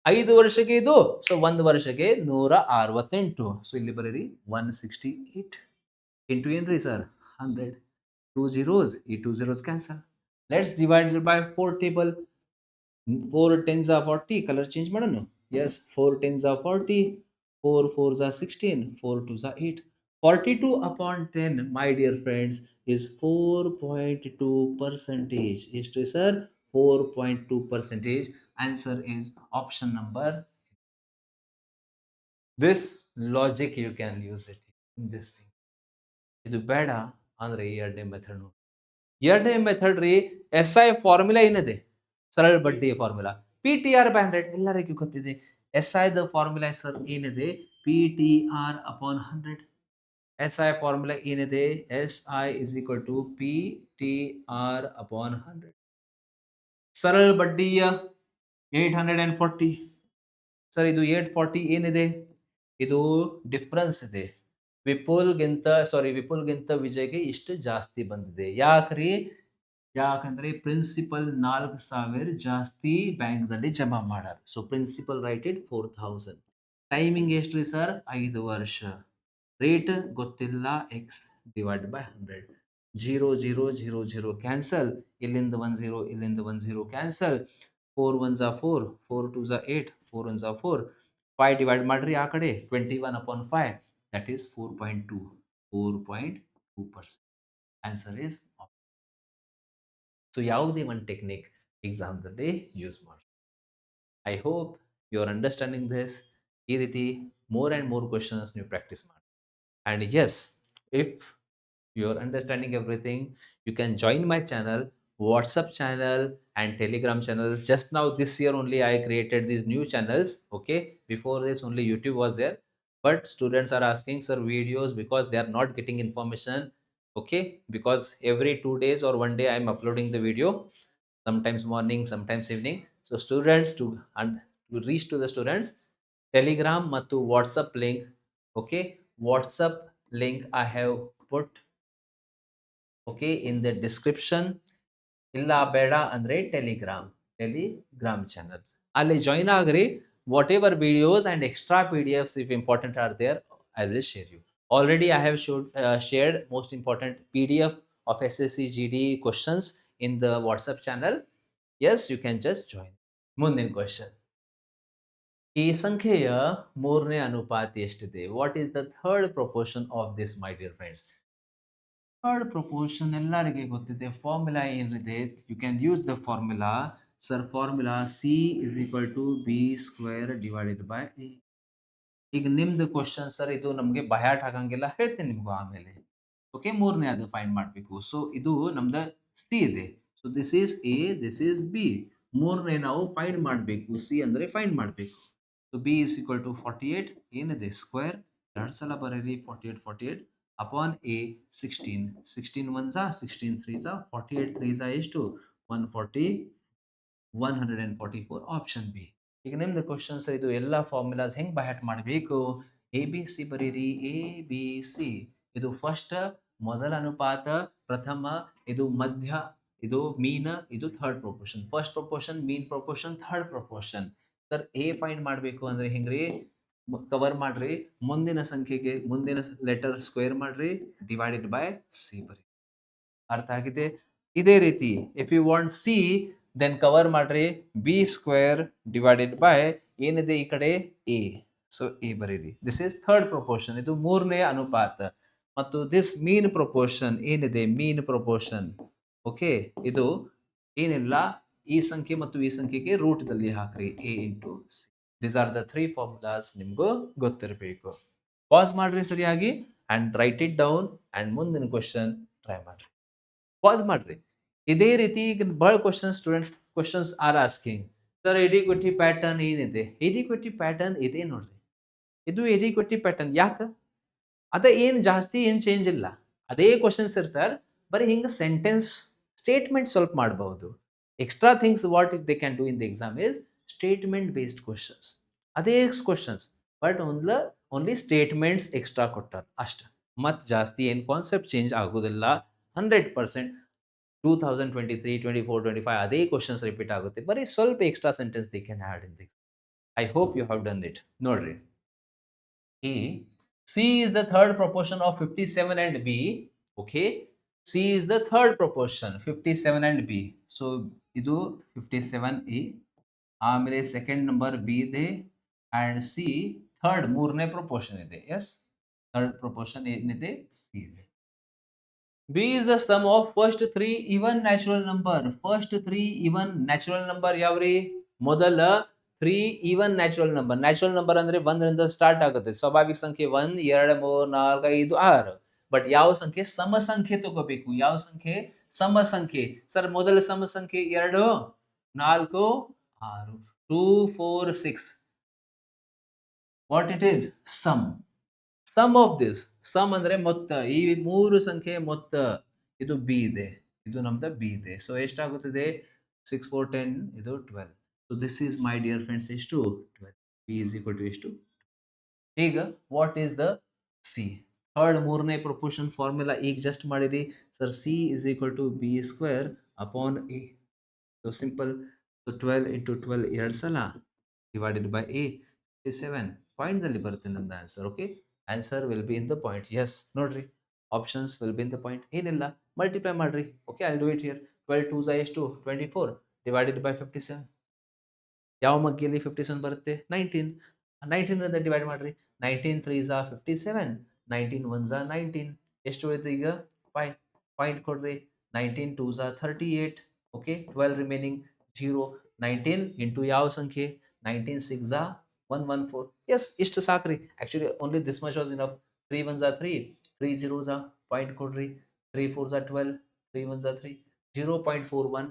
5 ವರ್ಷಕ್ಕೆ ಇದು. ಸೊ 1 ವರ್ಷಕ್ಕೆ 168. ಸೊ ಇಲ್ಲಿ ಬರೀರಿ 168 ಇಂಟು ಏನ್ರಿ ಸರ್ 100. 2 zeros, ಈ 2 zeros cancel. Let's divide by 4 table. 4 10s are 40. Color change ಮಾಡೋಣ. Yes, 4 10s are 40, 4 4s are 16, 4 2s are 8. 42 upon 10, my dear friends, is 4.2%. ಎಷ್ಟು sir? 4.2%. Answer is option number. This logic you can use it in this thing. ಇದು ಬೇಡ ಅಂದ್ರೆ ಎರಡನೇ method ನೋಡಿ. ಎರಡನೇ method ರೀ, S I formula ಏನಿದೆ, ಸರಳ ಬಡ್ಡಿ formula P T R by 100 ಎಲ್ಲರಿಗೂ ಗೊತ್ತಿದೆ. S I the formula sir ಏನಿದೆ? P T R upon 100. S I formula ಏನಿದೆ? S I is equal to P T R upon 100. ಸರಳ ಬಡ್ಡಿಯ 840. ಸರ್ ಇದು 840 ಏನಿದೆ? ಇದು ಡಿಫ್ರೆನ್ಸ್ ಇದೆ. ವಿಪುಲ್ಗಿಂತ ವಿಜಯ್ಗೆ ಇಷ್ಟು ಜಾಸ್ತಿ ಬಂದಿದೆ. ಯಾಕ್ರಿ? ಯಾಕಂದ್ರೆ ಪ್ರಿನ್ಸಿಪಲ್ 4000 ಜಾಸ್ತಿ ಬ್ಯಾಂಕ್ ದಲ್ಲಿ ಜಮಾ ಮಾಡಾರ. So principal write it 4000. Timing ಎಷ್ಟ್ರಿ ಸರ್? 5 ವರ್ಷ. ರೇಟ್ ಗೊತ್ತಿಲ್ಲ, ಎಕ್ಸ್ ಡಿವೈಡ್ ಬೈ 100. 0 0 0 0 ಕ್ಯಾನ್ಸಲ್. ಇಲ್ಲಿಂದ 1 0, ಇಲ್ಲಿಂದ 1 0 cancel. 4 1s are 4, 4 2s are 8, 4 1s are 4. 5 divide ಮಾಡ್ರಿ ಆ ಕಡೆ, 21 upon 5, that is 4.2. 4.2%. Answer is. So ಯಾವುದೇ ಒಂದು ಟೆಕ್ನಿಕ್ ಎಕ್ಸಾಮ್ದಲ್ಲಿ ಯೂಸ್ ಮಾಡಿ. I hope you are understanding this. ಈ ರೀತಿ ಮೋರ್ ಆ್ಯಂಡ್ ಮೋರ್ ಕ್ವೆಶನ್ಸ್ ನೀವು ಪ್ರಾಕ್ಟೀಸ್ ಮಾಡಿ. And yes, if you are understanding everything, you can join my channel, WhatsApp channel and Telegram channel. Just now this year only I created these new channels. Okay, before this only YouTube was there, but students are asking sir videos because they are not getting information. Okay, because every 2 days or 1 day I am uploading the video, sometimes morning, sometimes evening. So students, to reach to the students, Telegram ಮತ್ತು WhatsApp link. Okay, WhatsApp link I have put in the description. ಇಲ್ಲ ಬೇಡ ಅಂದ್ರೆ Telegram channel ಅಲ್ಲಿ join agri. What ever videos and extra PDFs if important are there, I will share you. Already I have shared most important PDF of SSC GD questions in the WhatsApp channel. Yes, you can just join. ಮುಂದಿನ question, ಈ ಸಂಖ್ಯೆಯ ಮೂರನೇ ಅನುಪಾತ ಎಷ್ಟಿದೆ? What is the third proportion of this, my dear friends? Third proportion ಎಲ್ಲರಿಗೆ ಗೊತ್ತಿದೆ. Formula ಏನಿದೆ? You can use the formula. Sir, formula C is equal to B square divided by A. ಈಗ ನಿಮ್ದು ಕ್ವಶನ್, ಸರ್ ಇದು ನಮಗೆ ಬಯಾಟ್ ಆಗಂಗಿಲ್ಲ, ಹೇಳ್ತೀನಿ ನಿಮ್ಗೆ ಆಮೇಲೆ. ಓಕೆ, ಮೂರನೇ ಅದು ಫೈಂಡ್ ಮಾಡಬೇಕು. ಸೊ ಇದು ನಮ್ದು ಸಿ ಇದೆ. So this is A, this is B. ಮೂರನೇ ನಾವು ಫೈಂಡ್ ಮಾಡಬೇಕು. ಸಿ ಅಂದರೆ ಫೈಂಡ್ ಮಾಡಬೇಕು. So B is equal to 48 ಏನಿದೆ ಸ್ಕ್ವೇರ್, ಎರಡು ಸಲ ಬರೀರಿ. 48 ಅಪಾನ್ ಎ 16. 16 1 16 3 48 3 ಎಷ್ಟು? 140, 144. Option B. ಈಗ ನಿಮ್ದು ಕ್ವಶನ್ಸ್, ಇದು ಎಲ್ಲ ಫಾರ್ಮುಲಾಸ್ ಹೆಂಗೆ ಬಯಾಟ್ ಮಾಡಬೇಕು? ಎ ಬಿ ಸಿ ಬರೀರಿ. ಎ ಬಿ ಸಿ, ಇದು ಫಸ್ಟ್ ಮೊದಲ ಅನುಪಾತ, ಪ್ರಥಮ, ಇದು ಮಧ್ಯ, ಇದು ಮೀನ್, ಇದು third proportion. First proportion, mean proportion, third proportion. Sir A find ಮಾಡಬೇಕು ಅಂದ್ರೆ ಹೆಂಗ್ರಿ? ಕವರ್ ಮಾಡ್ರಿ. ಮುಂದಿನ ಸಂಖ್ಯೆಗೆ ಮುಂದಿನ ಲೆಟರ್ ಸ್ಕ್ವೇರ್ ಮಾಡ್ರಿ, ಡಿವೈಡೆಡ್ ಬೈ ಸಿ ಬರಿ. ಅರ್ಥ ಆಗಿದೆ? ಇದೇ ರೀತಿ if you want C, then cover ಮಾಡ್ರಿ. ಬಿ ಸ್ಕ್ವೇರ್ ಡಿವೈಡೆಡ್ ಬೈ ಏನಿದೆ ಈ ಕಡೆ? ಎ. ಸೊ ಎ ಬರೀರಿ. ದಿಸ್ ಇಸ್ ಥರ್ಡ್ ಪ್ರಪೋರ್ಷನ್, ಇದು ಮೂರನೇ ಅನುಪಾತ. ಮತ್ತು ದಿಸ್ ಮೀನ್ ಪ್ರಪೋರ್ಷನ್ ಏನಿದೆ? ಮೀನ್ ಪ್ರಪೋರ್ಷನ್. ಓಕೆ, ಇದು ಏನಿಲ್ಲ, ಈ ಸಂಖ್ಯೆ ಮತ್ತು ಈ ಸಂಖ್ಯೆಗೆ ರೂಟ್ದಲ್ಲಿ ಹಾಕ್ರಿ, A into C. This are the 3 formulas, ನಿಮಗೂ ಗೊತ್ತಿರಬೇಕು. ಪಾಸ್ ಮಾಡ್ರಿ ಸರಿಯಾಗಿ and write it down and ಮುಂದಿನ ಕ್ವಶನ್ ಟ್ರೈ ಮಾಡ್ರಿ. ಪಾಸ್ ಮಾಡ್ರಿ. ಇದೇ ರೀತಿ ಈಗ ಬಹಳ students questions are asking, sir ಎಡಿಕ್ವಿಟಿ ಪ್ಯಾಟರ್ನ್ ಏನಿದೆ? ಎಡಿಕ್ವಿಟಿ ಪ್ಯಾಟರ್ನ್ ಇದೆ ನೋಡ್ರಿ, ಇದು ಎಡಿಕ್ವಿಟಿ ಪ್ಯಾಟರ್ನ್. ಯಾಕೆ? ಅದೇ ಏನು ಜಾಸ್ತಿ ಏನು ಚೇಂಜ್ ಇಲ್ಲ, ಅದೇ ಕ್ವಶನ್ಸ್ ಇರ್ತಾರೆ. ಬರೀ ಹಿಂಗೆ ಸೆಂಟೆನ್ಸ್ ಸ್ಟೇಟ್ಮೆಂಟ್ ಸ್ವಲ್ಪ ಮಾಡಬಹುದು. Extra things what they can do in the exam is statement based questions. ಅದೇ questions, but only statements extra ಕೊಟ್ಟಾರ ಅಷ್ಟೆ. ಮತ್ತು ಜಾಸ್ತಿ ಏನು ಕಾನ್ಸೆಪ್ಟ್ ಚೇಂಜ್ ಆಗೋದಿಲ್ಲ. 100% 2023, 24, 25 ಅದೇ ಕ್ವಶನ್ಸ್ ರಿಪೀಟ್ ಆಗುತ್ತೆ. ಬರೀ ಸ್ವಲ್ಪ extra sentence they can add in this. I hope you have done it. ನೋಡ್ರಿ, ಈ C is the third proportion of 57 and B. Okay, C is the third proportion 57 and B. So ಇದು 57A, ಆಮೇಲೆ second number B ಇದೆ and C third ಮೂರನೇ proportion ಇದೆ. S, third proportion ಏನಿದೆ? C ಇದೆ. B is the sum of first 3 even natural number. First 3 even natural number ಯಾವ್ರಿ? ಮೊದಲ 3 even natural number. Natural number ಅಂದ್ರೆ 1 ರಿಂದ ಸ್ಟಾರ್ಟ್ ಆಗುತ್ತೆ. ಸ್ವಾಭಾವಿಕ ಸಂಖ್ಯೆ 1, 2, 3, 4, 5, 6. ಬಟ್ ಯಾವ ಸಂಖ್ಯೆ? ಸಮ ಸಂಖ್ಯೆ ತಗೋಬೇಕು. ಯಾವ ಸಂಖ್ಯೆ? ಸಮ ಸಂಖ್ಯೆ. ಸರ್ ಮೊದಲ ಸಮ ಸಂಖ್ಯೆ 2, 4, 6, 2, 4, 6. What it is? Sum. Sum of this. Sum ಅಂದ್ರೆ ಮೊತ್ತ. ಈ ಮೂರು ಸಂಖ್ಯೆ ಮೊತ್ತ. ಇದು ಬಿ ಇದೆ, ಇದು ನಮ್ದು ಬಿ ಇದೆ. ಸೊ ಎಷ್ಟಾಗುತ್ತದೆ? 6, 4, 10, ಇದು 12. So this is, my dear friends, is to 12. B is equal to is to. ಈಗ what is the C? Third ಮೂರನೇ ಪ್ರಪೋರ್ಷನ್ ಫಾರ್ಮುಲಾ ಈಗ ಜಸ್ಟ್ ಮಾಡಿರಿ. Sir C is equal to B square upon A. So simple. So 12 into 12 ಎರಡು ಸಲ divided by A 57. Point ದಲ್ಲಿ ಬರುತ್ತೆ ನಮ್ದು answer. Okay, answer will be in the point. Yes, ನೋಡ್ರಿ, options will be in the point. ಏನಿಲ್ಲ, multiply ಮಾಡ್ರಿ. Okay, I do it here. 12 2 ಎಷ್ಟು? 24 divided by 57. ಯಾವ ಮಗ್ಗಿಯಲ್ಲಿ 57 ಬರುತ್ತೆ? 19. 19 ರಿಂದ ಡಿವೈಡ್ ಮಾಡ್ರಿ. 19 3 57, 19 1 19. ಎಷ್ಟು ಉಳಿತು ಈಗ? 5. ಪಾಯಿಂಟ್ ಕೊಡ್ರಿ. 19 2 38. Okay, 12 remaining 0. 19 ಇಂಟು ಯಾವ ಸಂಖ್ಯೆ? 19 6 114. ಎಸ್, ಇಷ್ಟು ಸಾಕ್ರಿ. Actually only this much was enough. 3 1 3, 3 0 point ಕೊಡ್ರಿ. 3 4 12, 3 1 3, 0.41.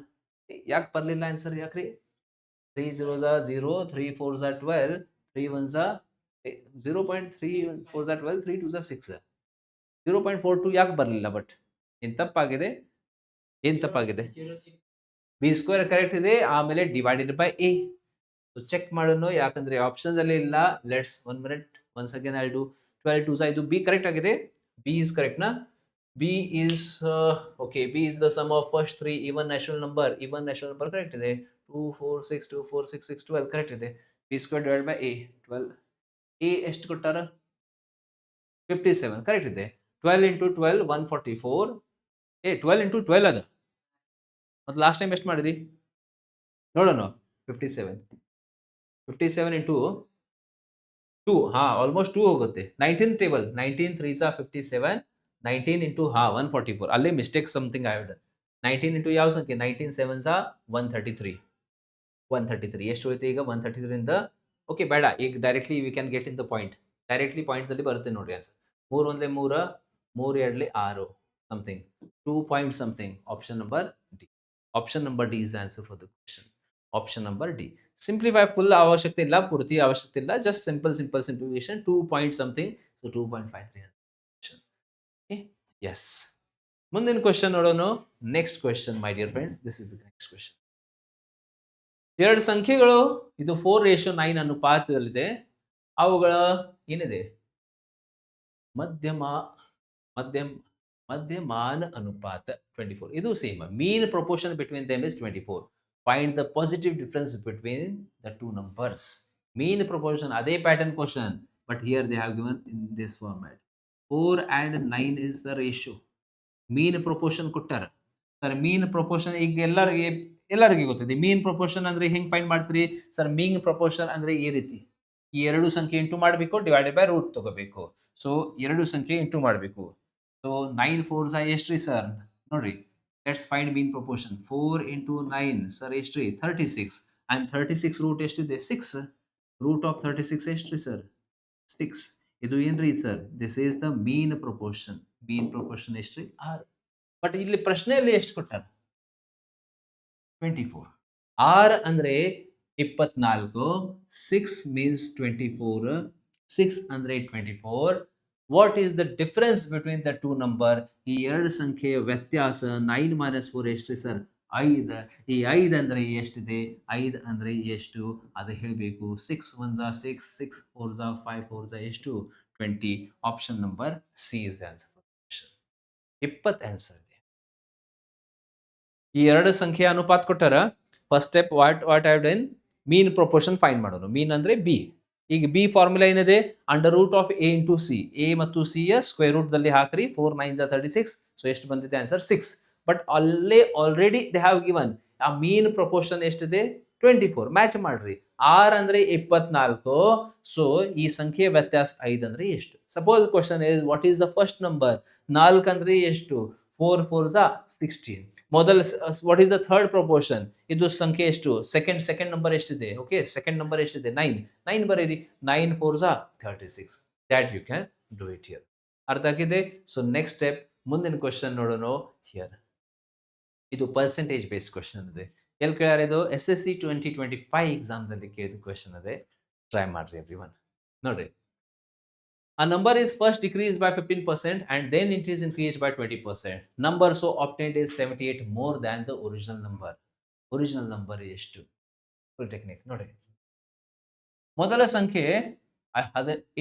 ಯಾಕೆ ಬರಲಿಲ್ಲ ಆನ್ಸರ್? ಯಾಕ್ರಿ? 3 0 0, 3 4 12, 3 1 0.3 4 12, 3 2 6. 0.42 ಯಾಕೆ ಬರಲಿಲ್ಲ? ಬಟ್ ಏನು ತಪ್ಪಾಗಿದೆ? ಏನು ತಪ್ಪಾಗಿದೆ? ಬಿ ಸ್ಕ್ವೇರ್ ಕರೆಕ್ಟ್ ಇದೆ, ಆಮೇಲೆ divided by A. So check ಮಾಡೋಣ, ಯಾಕಂದ್ರೆ ಆಪ್ಷನ್ಸ್ ಅಲ್ಲಿ ಇಲ್ಲ. Let's 1 minute, once again I do. 12 2 ಇದು ಬಿ ಕರೆಕ್ಟ್ ಆಗಿದೆ. ಬಿ ಇಸ್ ಕರೆಕ್ಟ್ ನಾ? B is okay. B is the sum of first 3 even natural number. Even natural number correct ಇದೆ. 2 4 6 2 4 6 6 12 correct ಇದೆ. B square divided by A 12. A ಎಷ್ಟು ಕೊಟ್ಟಾರ? 57 correct ಇದೆ. 12 into 12 144. 12 into 12 ಅದ. ಮತ್ತು last time ಎಷ್ಟು ಮಾಡಿರಿ ನೋಡೋಣ. 57 ಇಂಟು 2, ಆಲ್ಮೋಸ್ಟ್ 2 ಹೋಗುತ್ತೆ. 19 ಟೇಬಲ್ 19 3 57, 19 ಇಂಟು 144. ಅಲ್ಲೇ ಮಿಸ್ಟೇಕ್ ಸಮಥಿಂಗ್ ಆಗಿದೆ. 19 ಇಂಟು ಯಾವ ಸಂಖ್ಯೆ? 19 7 133. 133 ಎಷ್ಟು ಉಳಿತು ಈಗ? 133 ಇಂದ ಓಕೆ ಬೇಡ, ಈಗ directly we can get in the point. Directly ಪಾಯಿಂಟ್ದಲ್ಲಿ ಬರುತ್ತೆ ನೋಡ್ರಿ ಆನ್ಸರ್. 3 ಒಂದ್ಲೆ 3, 3 ಎರಡ್ಲಿ 6 something 2 point something. Option number D. Option number D is the answer for the question. Option number D. Simplify full ಅವಶ್ಯಕತೆ ಇಲ್ಲ, ಪೂರ್ತಿ ಅವಶ್ಯಕತೆ ಇಲ್ಲ, just simple simplification 2 point something. So 2.53 answer. Okay yes. ಮುಂದಿನ ಕ್ವೆಶ್ಚನ್ ನೋಡೋಣ. Next question my dear friends, this is the next question. ಎರಡು ಸಂಖ್ಯೆಗಳು ಇದು 4:9 ಅನುಪಾತದಲ್ಲಿದೆ. ಅವುಗಳ ಏನಿದೆ ಮಧ್ಯಮ ಮಧ್ಯಮ ಮಧ್ಯಮಾನ ಅನುಪಾತ 24. ಇದು same. Mean proportion between them is 24. Find the positive difference between the two numbers. Mean proportion ಅದೇ pattern question, but here they have given in this format. 4 and 9 is the ratio. Mean proportion ಕೊಟ್ಟಾರ sir. Mean proportion ಈಗ ಎಲ್ಲರಿಗೆ ಗೊತ್ತಿದೆ. ಮೀನ್ proportion ಅಂದ್ರೆ ಹೆಂಗ್ find ಮಾಡ್ತೀರಿ sir? Mean proportion ಅಂದ್ರೆ ಈ ರೀತಿ, ಈ ಎರಡು ಸಂಖ್ಯೆ ಇಂಟು ಮಾಡಬೇಕು, ಡಿವೈಡೆಡ್ ಬೈ ರೂಟ್ ತಗೋಬೇಕು. ಸೊ ಎರಡು ಸಂಖ್ಯೆ ಇಂಟು ಮಾಡಬೇಕು. ಸೊ 9 4s ಎಷ್ಟ್ರಿ ಸರ್? ನೋಡ್ರಿ, let's find mean proportion. 4 into 9 sir ಎಷ್ಟ್ರಿ? 36. ಅಂಡ್ 36 ರೂಟ್ ಎಷ್ಟಿದೆ? 6. ರೂಟ್ ಆಫ್ 36 ಎಷ್ಟ್ರಿ ಸರ್? 6. ಇದು ಏನ್ರಿ sir? This is the mean proportion. Mean proportion ಎಷ್ಟ್ರಿ? 6. ಬಟ್ ಇಲ್ಲಿ ಪ್ರಶ್ನೆಯಲ್ಲಿ ಎಷ್ಟು ಕೊಟ್ಟಾರ? 24. R ಅಂದ್ರೆ 24. 6 means 24. 6 ಅಂದ್ರೆ 24. What is the difference between the two number? ಈ ಎರಡು ಸಂಖ್ಯೆಯ ವ್ಯತ್ಯಾಸ 9 - 4 ಎಷ್ಟ್ರಿ ಸರ್? 5. ಈ 5 ಅಂದ್ರೆ ಎಷ್ಟಿದೆ? 5 ಅಂದ್ರೆ ಎಷ್ಟು ಅದು ಹೇಳಬೇಕು. 6 1s 6, 6 4s 5, 4s ಎಷ್ಟು? 20. Option number C is the answer. 20 answer. ಈ ಎರಡು ಸಂಖ್ಯೆ ಅನುಪಾತ ಕೊಟ್ಟಾರ. First step what have done? Mean proportion find ಮಾಡೋದು. ಮೀನ್ ಅಂದ್ರೆ ಬಿ. ಈಗ ಬಿ ಫಾರ್ಮುಲಾ ಏನಿದೆ? Under root of A into C. A ಮತ್ತು ಸಿ ಯ ಸ್ಕ್ವೇರ್ ರೂಟ್ ದಲ್ಲಿ ಹಾಕ್ರಿ. 4 9s 36. ಸೊ ಎಷ್ಟು ಬಂದಿದೆ ಆನ್ಸರ್? 6. ಬಟ್ ಅಲ್ಲೇ ಆಲ್ರೆಡಿ ದೇ ಹ್ಯಾವ್ ಗಿವನ್ ಆ ಮೀನ್ ಪ್ರಪೋರ್ಷನ್ ಎಷ್ಟಿದೆ? 24. ಮ್ಯಾಚ್ ಮಾಡ್ರಿ. 6 ಅಂದ್ರೆ 24. ಸೊ ಈ ಸಂಖ್ಯೆಯ ವ್ಯತ್ಯಾಸ 5 ಅಂದ್ರೆ ಎಷ್ಟು? Suppose question is what is the first number? 4 ಅಂದ್ರೆ ಎಷ್ಟು? 4 4s 16. ಮೊದಲ what is the third proportion? ಇದು ಸಂಖ್ಯೆ ಎಷ್ಟು? ಸೆಕೆಂಡ್ ನಂಬರ್ ಎಷ್ಟಿದೆ? ಓಕೆ, ಸೆಕೆಂಡ್ ನಂಬರ್ ಎಷ್ಟಿದೆ? 9 ಬರೀರಿ. 9 4s 36. That you can do it here. ಅರ್ಥ ಆಗಿದೆ? ಸೊ ನೆಕ್ಸ್ಟ್ ಸ್ಟೆಪ್, ಮುಂದಿನ ಕ್ವಶನ್ ನೋಡೋಣ ಹಿಯರ್. ಇದು ಪರ್ಸೆಂಟೇಜ್ ಬೇಸ್ಡ್ ಕ್ವಶನ್ ಇದೆ. ಎಲ್ಲಿ ಕೇಳ್ಯಾರ ಇದು? SSC 2025 ಎಕ್ಸಾಮ್ದಲ್ಲಿ ಕೇಳಿದ ಕ್ವಶನ್ ಇದೆ. ಟ್ರೈ ಮಾಡ್ರಿ ಎವ್ರಿವನ್. ನೋಡ್ರಿ, a number is first decreased by 15% and then it is increased by 20%. Number so obtained is 78 more than the original number. Original number ಎಷ್ಟು? Full technique ನೋಡ್ರಿ. ಮೊದಲ ಸಂಖ್ಯೆ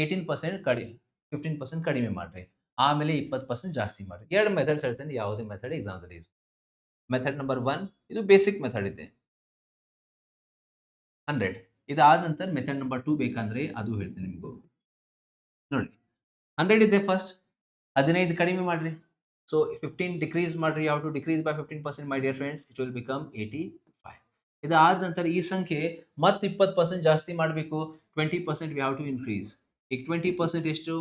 18% ಕಡಿಮೆ, 15% ಕಡಿಮೆ ಮಾಡ್ರಿ. ಆಮೇಲೆ 20% ಜಾಸ್ತಿ ಮಾಡ್ರಿ. ಎರಡು ಮೆಥಡ್ಸ್ ಹೇಳ್ತೇನೆ, ಯಾವುದೇ ಮೆಥಡ್ ಎಕ್ಸಾಮ್ದಲ್ಲಿ ಯೂಸ್. ಮೆಥಡ್ ನಂಬರ್ 1 ಇದು ಬೇಸಿಕ್ ಮೆಥಡ್ ಇದೆ, 100. ಇದಾದ ನಂತರ ಮೆಥಡ್ ನಂಬರ್ 2 ಬೇಕಂದ್ರೆ ಅದು ಹೇಳ್ತೇನೆ ನಿಮಗೂ. ನೋಡಿ, 100 ಇದೆ ಫಸ್ಟ್, 15 ಕಡಿಮೆ ಮಾಡ್ರಿ. ಸೊ 15 ಡಿಕ್ರೀಸ್ ಮಾಡ್ರಿ. ಯಾವ to decrease by 15% my dear friends? It will become 85. ಇದಾದ ನಂತರ ಈ ಸಂಖ್ಯೆ ಮತ್ತೆ 20% ಜಾಸ್ತಿ ಮಾಡಬೇಕು. 20% ವಿ ಹ್ಯಾವ್ ಟು ಇನ್ಕ್ರೀಸ್. ಈಗ 20% ಎಷ್ಟು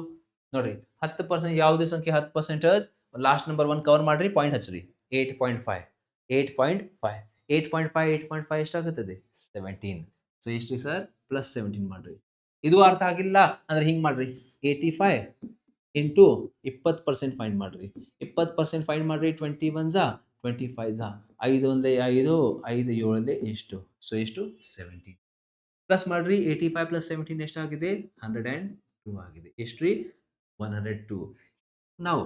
ನೋಡ್ರಿ? 10%. ಯಾವುದೇ ಸಂಖ್ಯೆ 10%? ಲಾಸ್ಟ್ ನಂಬರ್ 1 ಕವರ್ ಮಾಡ್ರಿ, ಪಾಯಿಂಟ್ ಹಚ್ಚ್ರಿ. 8.5 8.5 8.5 8.5 ಎಷ್ಟಾಗುತ್ತದೆ? 17. ಸೊ ಎಷ್ಟು ಸರ್? ಪ್ಲಸ್ 17 ಮಾಡ್ರಿ. ಇದು ಅರ್ಥ ಆಗಿಲ್ಲ ಅಂದ್ರೆ ಹಿಂಗ್ ಮಾಡ್ರಿ. 85 ಇಂಟು 20% ಫೈಂಡ್ ಮಾಡ್ರಿ. 20% ಫೈಂಡ್ ಮಾಡ್ರಿ. 21s 25s 5 ಒಂದೇ 5 5 7 ಎಷ್ಟು? ಸೊ ಎಷ್ಟು? 17. ಪ್ಲಸ್ ಮಾಡ್ರಿ. 85 ಪ್ಲಸ್ 17 ಎಷ್ಟಾಗಿದೆ? 102 ಆಗಿದೆ. ಎಷ್ಟ್ರಿ? 102. ನಾವು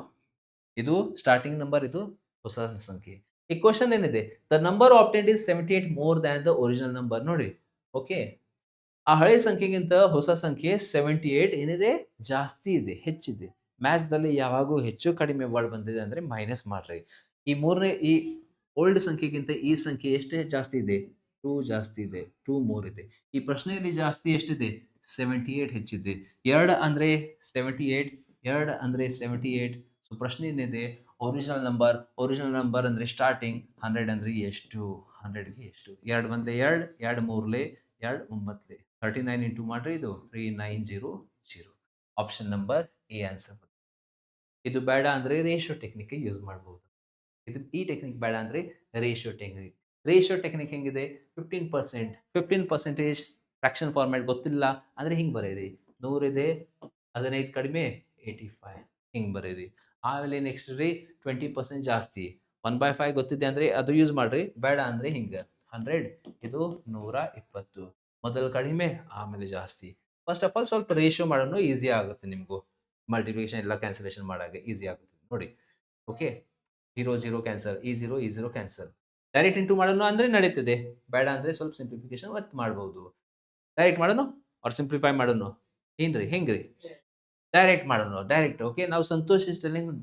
ಇದು ಸ್ಟಾರ್ಟಿಂಗ್ ನಂಬರ್, ಇದು ಹೊಸ ಸಂಖ್ಯೆ. ಈ ಕ್ವಶನ್ ಏನಿದೆ? The number obtained is 78 more than the original number. ನೋಡ್ರಿ, ಓಕೆ, ಆ ಹಳೆ ಸಂಖ್ಯೆಗಿಂತ ಹೊಸ ಸಂಖ್ಯೆ 78 ಏನಿದೆ? ಜಾಸ್ತಿ ಇದೆ, ಹೆಚ್ಚಿದೆ. ಮ್ಯಾಥ್ಸ್‌ದಲ್ಲಿ ಯಾವಾಗೂ ಹೆಚ್ಚು ಕಡಿಮೆ ವರ್ಡ್ ಬಂದಿದೆ ಅಂದ್ರೆ ಮೈನಸ್ ಮಾಡ್ರಿ. ಈ ಓಲ್ಡ್ ಸಂಖ್ಯೆಗಿಂತ ಈ ಸಂಖ್ಯೆ ಎಷ್ಟೇ ಜಾಸ್ತಿ ಇದೆ? 2 ಜಾಸ್ತಿ ಇದೆ, 2 ಮೋರ್ ಇದೆ. ಈ ಪ್ರಶ್ನೆಯಲ್ಲಿ ಜಾಸ್ತಿ ಎಷ್ಟಿದೆ? 78 ಹೆಚ್ಚಿದೆ. 2 ಅಂದ್ರೆ 78 ಸೊ ಪ್ರಶ್ನೆ ಏನಿದೆ? ಒರಿಜಿನಲ್ ನಂಬರ್ ಅಂದರೆ ಸ್ಟಾರ್ಟಿಂಗ್ 100 ಅಂದರೆ ಎಷ್ಟು, 100ಗೆ ಎಷ್ಟು, 2 1 2, 2 3 2 9 39 ಇಂಟು ಮಾಡ್ರಿ, ಇದು 3900. Option number A answer. ಇದು ಬೇಡ ಅಂದರೆ ರೇಷಿಯೋ ಟೆಕ್ನಿಕ್ ಯೂಸ್ ಮಾಡ್ಬೋದು. ಈ ಟೆಕ್ನಿಕ್ ಬೇಡ ಅಂದರೆ ರೇಷಿಯೋ ಟೆಕ್ನಿಕ್. ರೇಷಿಯೋ ಟೆಕ್ನಿಕ್ ಹೆಂಗಿದೆ, 15% ಫ್ರಾಕ್ಷನ್ ಫಾರ್ಮ್ಯಾಟ್ ಗೊತ್ತಿಲ್ಲ ಅಂದರೆ ಹಿಂಗೆ ಬರೀರಿ, 100 ಇದೆ 15 ಕಡಿಮೆ 85 ಹಿಂಗೆ ಬರೀರಿ. ಆಮೇಲೆ ನೆಕ್ಸ್ಟ್ ರೀ 20% ಜಾಸ್ತಿ, 1/5 ಗೊತ್ತಿದೆ ಅಂದರೆ ಅದು ಯೂಸ್ ಮಾಡಿರಿ, ಬೇಡ ಅಂದರೆ ಹಿಂಗೆ 100 ಇದು 120, ಮೊದಲು ಕಡಿಮೆ ಆಮೇಲೆ ಜಾಸ್ತಿ. ಫಸ್ಟ್ ಆಫ್ ಆಲ್ ಸ್ವಲ್ಪ ರೇಷಿಯೋ ಮಾಡೋಣ, ಈಸಿ ಆಗುತ್ತೆ ನಿಮಗೂ. ಮಲ್ಟಿಪ್ಲಿಕೇಶನ್ ಎಲ್ಲ ಕ್ಯಾನ್ಸಲೇಷನ್ ಮಾಡಾಗ ಈಸಿ ಆಗುತ್ತೆ ನೋಡಿ. ಓಕೆ, 0 0 ಕ್ಯಾನ್ಸಲ್, ಈ 0 ಕ್ಯಾನ್ಸಲ್. ಡೈರೆಕ್ಟ್ ಇಂಟು ಮಾಡೋಣ ಅಂದರೆ ನಡೀತದೆ, ಬೇಡ ಅಂದರೆ ಸ್ವಲ್ಪ ಸಿಂಪ್ಲಿಫಿಕೇಶನ್ ಒತ್ತು ಮಾಡ್ಬೋದು. ಡೈರೆಕ್ಟ್ ಮಾಡೋಣ ಅವ್ರು ಸಿಂಪ್ಲಿಫೈ ಮಾಡೋಣ, ಏನ್ರಿ ಹೆಂಗ್ರಿ ಡೈರೆಕ್ಟ್ ಮಾಡೋಣ, ಡೈರೆಕ್ಟ್. ಓಕೆ, ನಾವು ಸಂತೋಷ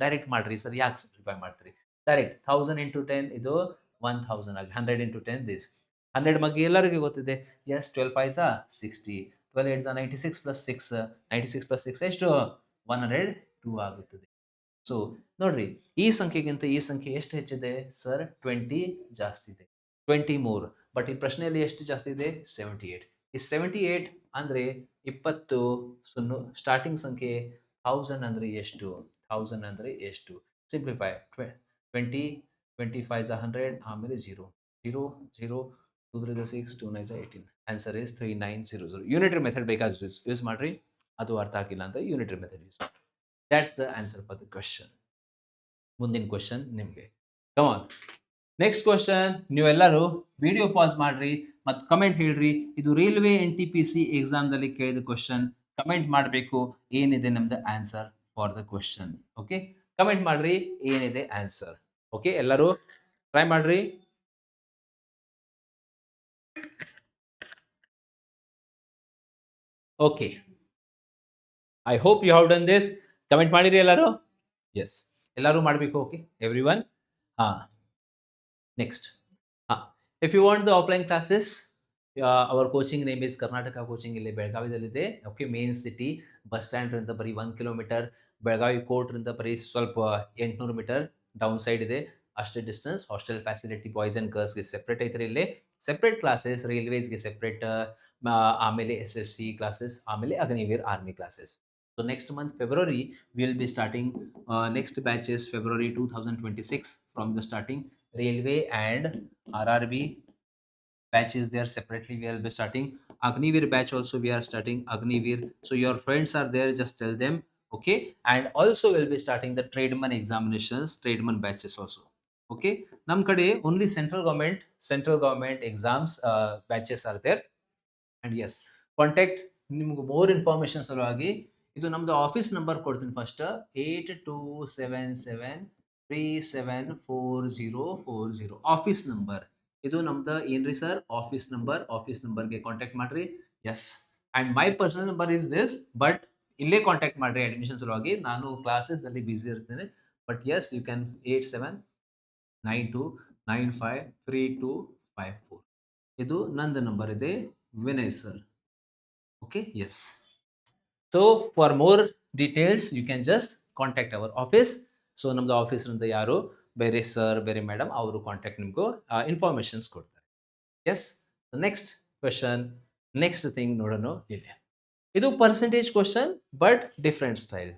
ಡೈರೆಕ್ಟ್ ಮಾಡ್ರಿ ಸರ್, ಯಾಕೆ ಸಿಂಪ್ಲಿಫೈ ಮಾಡ್ತೀರಿ, ಡೈರೆಕ್ಟ್ 1000 ಇಂಟು 10 ಇದು 1000 ಆಗಿ, 100 ಇಂಟು 10 ದಿಸ್ 100 ಬಗ್ಗೆ ಎಲ್ಲರಿಗೂ ಗೊತ್ತಿದೆ. ಎಸ್ 12 5 60, 12 8 96 ಪ್ಲಸ್ 6, 96 ಪ್ಲಸ್ 6 ಎಷ್ಟು 102 ಆಗುತ್ತದೆ. ಸೊ ನೋಡ್ರಿ, ಈ ಸಂಖ್ಯೆಗಿಂತ ಈ ಸಂಖ್ಯೆ ಎಷ್ಟು ಹೆಚ್ಚಿದೆ ಸರ್, 20 ಜಾಸ್ತಿ ಇದೆ, 20 ಮೋರ್. ಬಟ್ ಈ ಪ್ರಶ್ನೆಯಲ್ಲಿ ಎಷ್ಟು ಜಾಸ್ತಿ ಇದೆ, 78. ಈ 78 ಅಂದರೆ 20 0 ಸ್ಟಾರ್ಟಿಂಗ್ ಸಂಖ್ಯೆ, 1000 ಅಂದರೆ ಎಷ್ಟು, 1000 ಅಂದರೆ ಎಷ್ಟು, ಸಿಂಪ್ಲಿಫೈ 20 25 100 ಆಮೇಲೆ 0 0 0 2 3 6 2 9 18. Answer is 3900. ಯೂನಿಟರಿ ಮೆಥಡ್ ಬೇಕಾದ್ರೆ ಯೂಸ್ ಮಾಡ್ರಿ, ಅದು ಅರ್ಥ ಆಗಿಲ್ಲ ಅಂತ ಯೂನಿಟರಿ ಮೆಥಡ್ ಯೂಸ್ ಮಾಡ್ರಿ. That's the answer for the question. ಮುಂದಿನ ಕ್ವಶನ್ ನಿಮಗೆ, ಕಮ್ ಆನ್. ನೆಕ್ಸ್ಟ್ ಕ್ವಶನ್, ನೀವೆಲ್ಲರೂ ವಿಡಿಯೋ ಪಾಸ್ ಮಾಡ್ರಿ ಮತ್ತು ಕಮೆಂಟ್ ಹೇಳ್ರಿ. ಇದು ರೈಲ್ವೆ NTPC ಎಕ್ಸಾಮ್ದಲ್ಲಿ ಕೇಳಿದ ಕ್ವಶನ್. ಕಮೆಂಟ್ ಮಾಡಬೇಕು ಏನಿದೆ ನಮ್ದು answer for the question. Okay, comment ಮಾಡ್ರಿ ಏನಿದೆ ಆನ್ಸರ್. ಓಕೆ, ಎಲ್ಲರೂ ಟ್ರೈ ಮಾಡ್ರಿ. Okay, I hope you have done this. Comment ಮಾಡಿರಿ ಎಲ್ಲರೂ. ಎಸ್, ಎಲ್ಲರೂ ಮಾಡಬೇಕು. Okay everyone. Next, if you want the offline classes, our coaching name is Karnataka coaching, ಇಲ್ಲಿ ಬೆಳಗಾವಿದಲ್ಲಿದೆ. ಓಕೆ, ಮೇನ್ ಸಿಟಿ, ಬಸ್ ಸ್ಟ್ಯಾಂಡ್ರಿಂದ ಬರೀ 1 ಕಿಲೋಮೀಟರ್, ಬೆಳಗಾವಿ ಕೋರ್ಟ್ರಿಂದ ಬರೀ ಸ್ವಲ್ಪ 800 ಮೀಟರ್ ಡೌನ್ ಸೈಡ್ ಇದೆ, ಅಷ್ಟೇ distance. Hostel facility boys and ಗರ್ಲ್ಸ್ಗೆ ಸೆಪ್ರೇಟ್ ಐತ್ರಿ. ಇಲ್ಲಿ ಸೆಪ್ರೇಟ್ ಕ್ಲಾಸಸ್, ರೈಲ್ವೇಸ್ಗೆ ಸೆಪ್ರೇಟ್, ಆಮೇಲೆ SSC ಕ್ಲಾಸಸ್, ಆಮೇಲೆ Agniveer army classes. So next month February we will be starting next batch is February 2026 from the starting. Railway and RRB batch is there separately, we will be starting. Agniveer batch also we are starting, Agniveer. So your friends are there, just tell them. Okay, and also we'll be starting the tradesman examinations, tradesman batches also. Okay, nam kade only central government exams batches are there. And yes, contact ನಿಮ್ಗೆ more information ಸಲುವಾಗಿ ಇದು ನಮ್ದು office number ಕೊಡ್ತೀನಿ. First 8277374040 office number. ಇದು ನಮ್ದು ಏನ್ರಿ sir, office ನಂಬರ್ಗೆ contact ಮಾಡ್ರಿ. Yes, and my personal number is this, but ಇಲ್ಲೇ ಕಾಂಟ್ಯಾಕ್ಟ್ ಮಾಡ್ರಿ ಅಡ್ಮಿಷನ್ ಸಲುವಾಗಿ. ನಾನು ಕ್ಲಾಸಸ್ನಲ್ಲಿ ಬ್ಯುಸಿ ಇರ್ತೇನೆ. But yes, you can 8792953254. ಇದು ನಂದು ನಂಬರ್ ಇದೆ, Vinay sir. Okay, yes. So for more details you can just contact our office. So ನಮ್ದು ಆಫೀಸ್ರಿಂದ ಯಾರು ಬೇರೆ ಸರ್ ಬೇರೆ ಮೇಡಮ್ ಅವರು ಕಾಂಟ್ಯಾಕ್ಟ್ ನಿಮಗೂ ಇನ್ಫಾರ್ಮೇಷನ್ಸ್ ಕೊಡ್ತಾರೆ. Yes, next question, next thing ನೋಡೋಣ. ಇಲ್ಲಿ ಇದು percentage question but different style.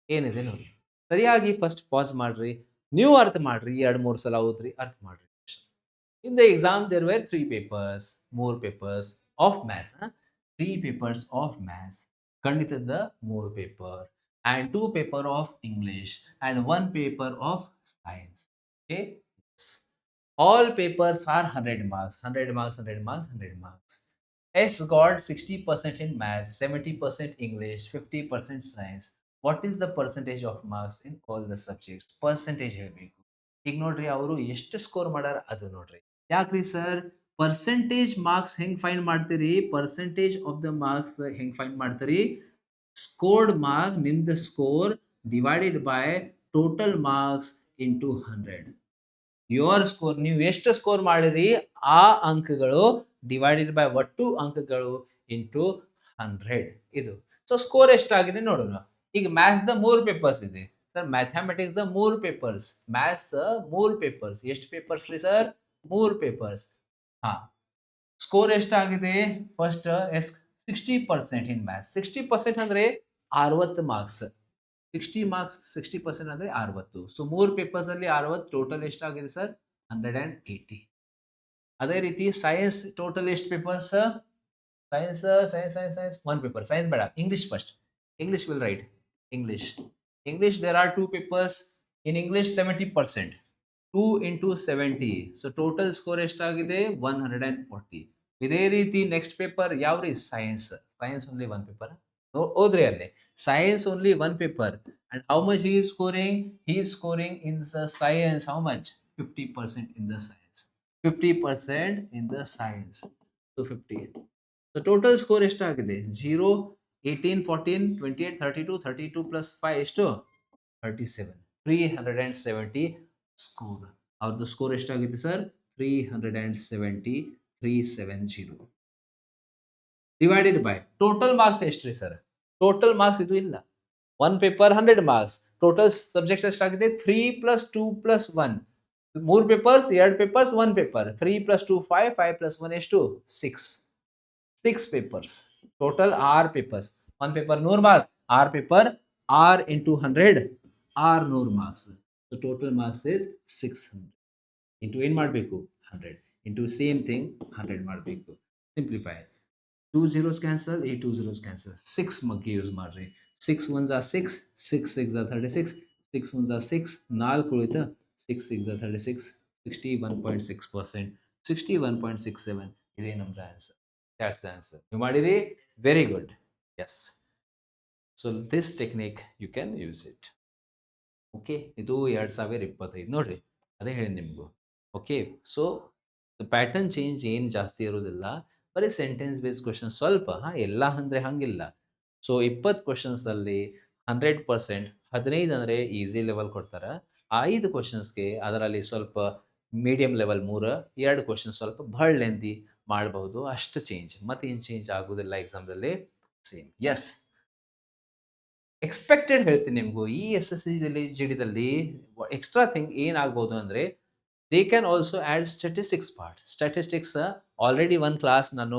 ಏನಿದೆ ನೋಡಿ, ಸರಿಯಾಗಿ ಫಸ್ಟ್ ಪಾಸ್ ಮಾಡ್ರಿ, ನೀವು ಅರ್ಥ ಮಾಡ್ರಿ, 2-3 ಸಲ ಓದ್ರಿ, ಅರ್ಥ ಮಾಡ್ರಿ. In the exam there were 3 papers, more papers of maths, 3 papers of maths. Ganitada 3 paper, and 2 paper of English, and 1 paper of science. Okay, yes. All papers are 100 marks, 100 marks, 100 marks, 100 marks. S got 60% in maths, 70% English, 50% science. What is the percentage of marks in all the subjects? Percentage ಹೇಳಬೇಕು. ಈಗ ನೋಡ್ರಿ, ಅವರು ಎಷ್ಟು score ಮಾಡ್ಯಾರ ಅದು ನೋಡ್ರಿ. ಯಾಕ್ರಿ sir, percentage marks ಹೆಂಗ್ ಫೈಂಡ್ ಮಾಡ್ತೀರಿ, ಪರ್ಸೆಂಟೇಜ್ ಆಫ್ ದ ಮಾರ್ಕ್ಸ್ ಹೆಂಗ್ ಫೈಂಡ್ ಮಾಡ್ತೀರಿ, ಸ್ಕೋರ್ಡ್ ಮಾರ್ಕ್, ನಿಮ್ದು score divided by total marks into 100. Your score, ನೀವು ಎಷ್ಟು ಸ್ಕೋರ್ ಮಾಡಿರಿ ಆ ಅಂಕಗಳು ಡಿವೈಡೆಡ್ ಬೈ ಒಟ್ಟು ಅಂಕಗಳು ಇಂಟು 100. ಇದು ಸೊ ಸ್ಕೋರ್ ಎಷ್ಟಾಗಿದೆ ನೋಡೋಣ. ಈಗ ಮ್ಯಾಥ್ಸ್ ದ 3 ಪೇಪರ್ಸ್ ಇದೆ, ಸರ್ ಮ್ಯಾಥಮೆಟಿಕ್ಸ್ ಮೂರು ಪೇಪರ್ಸ್, ಮ್ಯಾಥ್ಸ್ ಮೂರು ಪೇಪರ್ಸ್. ಎಷ್ಟು ಪೇಪರ್ಸ್ ರೀ ಸರ್? ಮೂರು ಪೇಪರ್ಸ್. ಹಾ, ಸ್ಕೋರ್ ಎಷ್ಟಾಗಿದೆ? First 60% in maths. 60% ಅಂದ್ರೆ 60 ಮಾರ್ಕ್ಸ್. 60 ಮಾರ್ಕ್ಸ್, 60% ಅಂದ್ರೆ 60. ಸೊ ಮೂರು ಪೇಪರ್ಸ್ ಅಲ್ಲಿ 60, ಟೋಟಲ್ ಎಷ್ಟಾಗಿದೆ ಸರ್? 180. ಅದೇ ರೀತಿ ಸೈನ್ಸ್ ಟೋಟಲ್ ಎಷ್ಟು papers? Science science science science one paper. Science ಬೇಡ, English first. English will write. English. English there are two papers. In English 70%. 2 into 70. So total score ಎಷ್ಟಾಗಿದೆ? 140. ಇದೇ ರೀತಿ ನೆಕ್ಸ್ಟ್ ಪೇಪರ್ ಯಾವ್ರಿ? Science. Science only one paper. ಓದ್ರಿ ಅಲ್ಲಿ. Science only one paper. And how much he is scoring? He is scoring in the science. How much? 50% in the science. 50% in the science. So 50. So total score ಎಷ್ಟಾಗಿದೆ? 0, 18, 14, 28, 32, 32 plus 5 ಎಷ್ಟು? 37. 370 score. ಅವ್ರದ್ದು score ಎಷ್ಟಾಗಿದೆ sir? 370, 370. Divided by total marks ಎಷ್ಟ್ರಿ sir? Total marks ಇದು ಇಲ್ಲ. One paper 100 marks. Total subjects ಎಷ್ಟಾಗಿದೆ? 3 plus 2 plus 1. ಮೂರು papers, ಎರಡು papers, one paper. 3 plus 2 5, 5 plus 1 ಎಷ್ಟು? 6. 6 papers. Total 6 papers. One paper 100 mark. 6 paper, R into 100, R 100 marks. So total marks is 600. Into ಏನು ಮಾಡಬೇಕು? 100. Into same thing 100 ಮಾಡಬೇಕು. Simplify. 2 zeros cancel, 2 zeros cancel. 6 ಮಗ್ಗಿ use ಮಾಡ್ರಿ. 6 ones are 6, 6 6 are 36, 6 ones are 6, 4 ಉಳಿತಾ? 6 6 are 36, 61.6%, 61.67. ಇದೇ ನಮ್ದು answer. That's the answer. You ಮಾಡಿರಿ? Very good. Yes. So this technique you can use it. Okay, ಇದು 2025 ನೋಡ್ರಿ, ಅದೇ ಹೇಳಿ ನಿಮಗೂ. ಓಕೆ, ಸೊ ಪ್ಯಾಟರ್ನ್ ಚೇಂಜ್ ಏನು ಜಾಸ್ತಿ ಇರೋದಿಲ್ಲ, ಬರೀ ಸೆಂಟೆನ್ಸ್ ಬೇಸ್ಡ್ ಕ್ವಶನ್ ಸ್ವಲ್ಪ. ಎಲ್ಲ ಅಂದರೆ ಹಂಗಿಲ್ಲ. ಸೊ 20 ಕ್ವಶನ್ಸಲ್ಲಿ 100%, 15 ಅಂದರೆ ಈಸಿ ಲೆವೆಲ್ ಕೊಡ್ತಾರೆ. ಆ 5 ಕ್ವಶನ್ಸ್ಗೆ ಅದರಲ್ಲಿ ಸ್ವಲ್ಪ ಮೀಡಿಯಂ ಲೆವೆಲ್ 3, 2 ಕ್ವಶನ್ ಸ್ವಲ್ಪ ಭಾಳ ಲೆಂದಿ ಮಾಡಬಹುದು. ಅಷ್ಟು ಚೇಂಜ್, ಮತ್ತೇನು ಚೇಂಜ್ ಆಗೋದಿಲ್ಲ ಎಕ್ಸಾಮ್ದಲ್ಲಿ. ಸೇಮ್. ಎಸ್, ಎಕ್ಸ್ಪೆಕ್ಟೆಡ್ ಹೇಳ್ತೀನಿ ನಿಮಗೂ. ಈ SSC GDದಲ್ಲಿ ಎಕ್ಸ್ಟ್ರಾ ಥಿಂಗ್ ಏನಾಗ್ಬೋದು ಅಂದರೆ, they can also add statistics part. Statistics already ಒಂದು ಕ್ಲಾಸ್ ನಾನು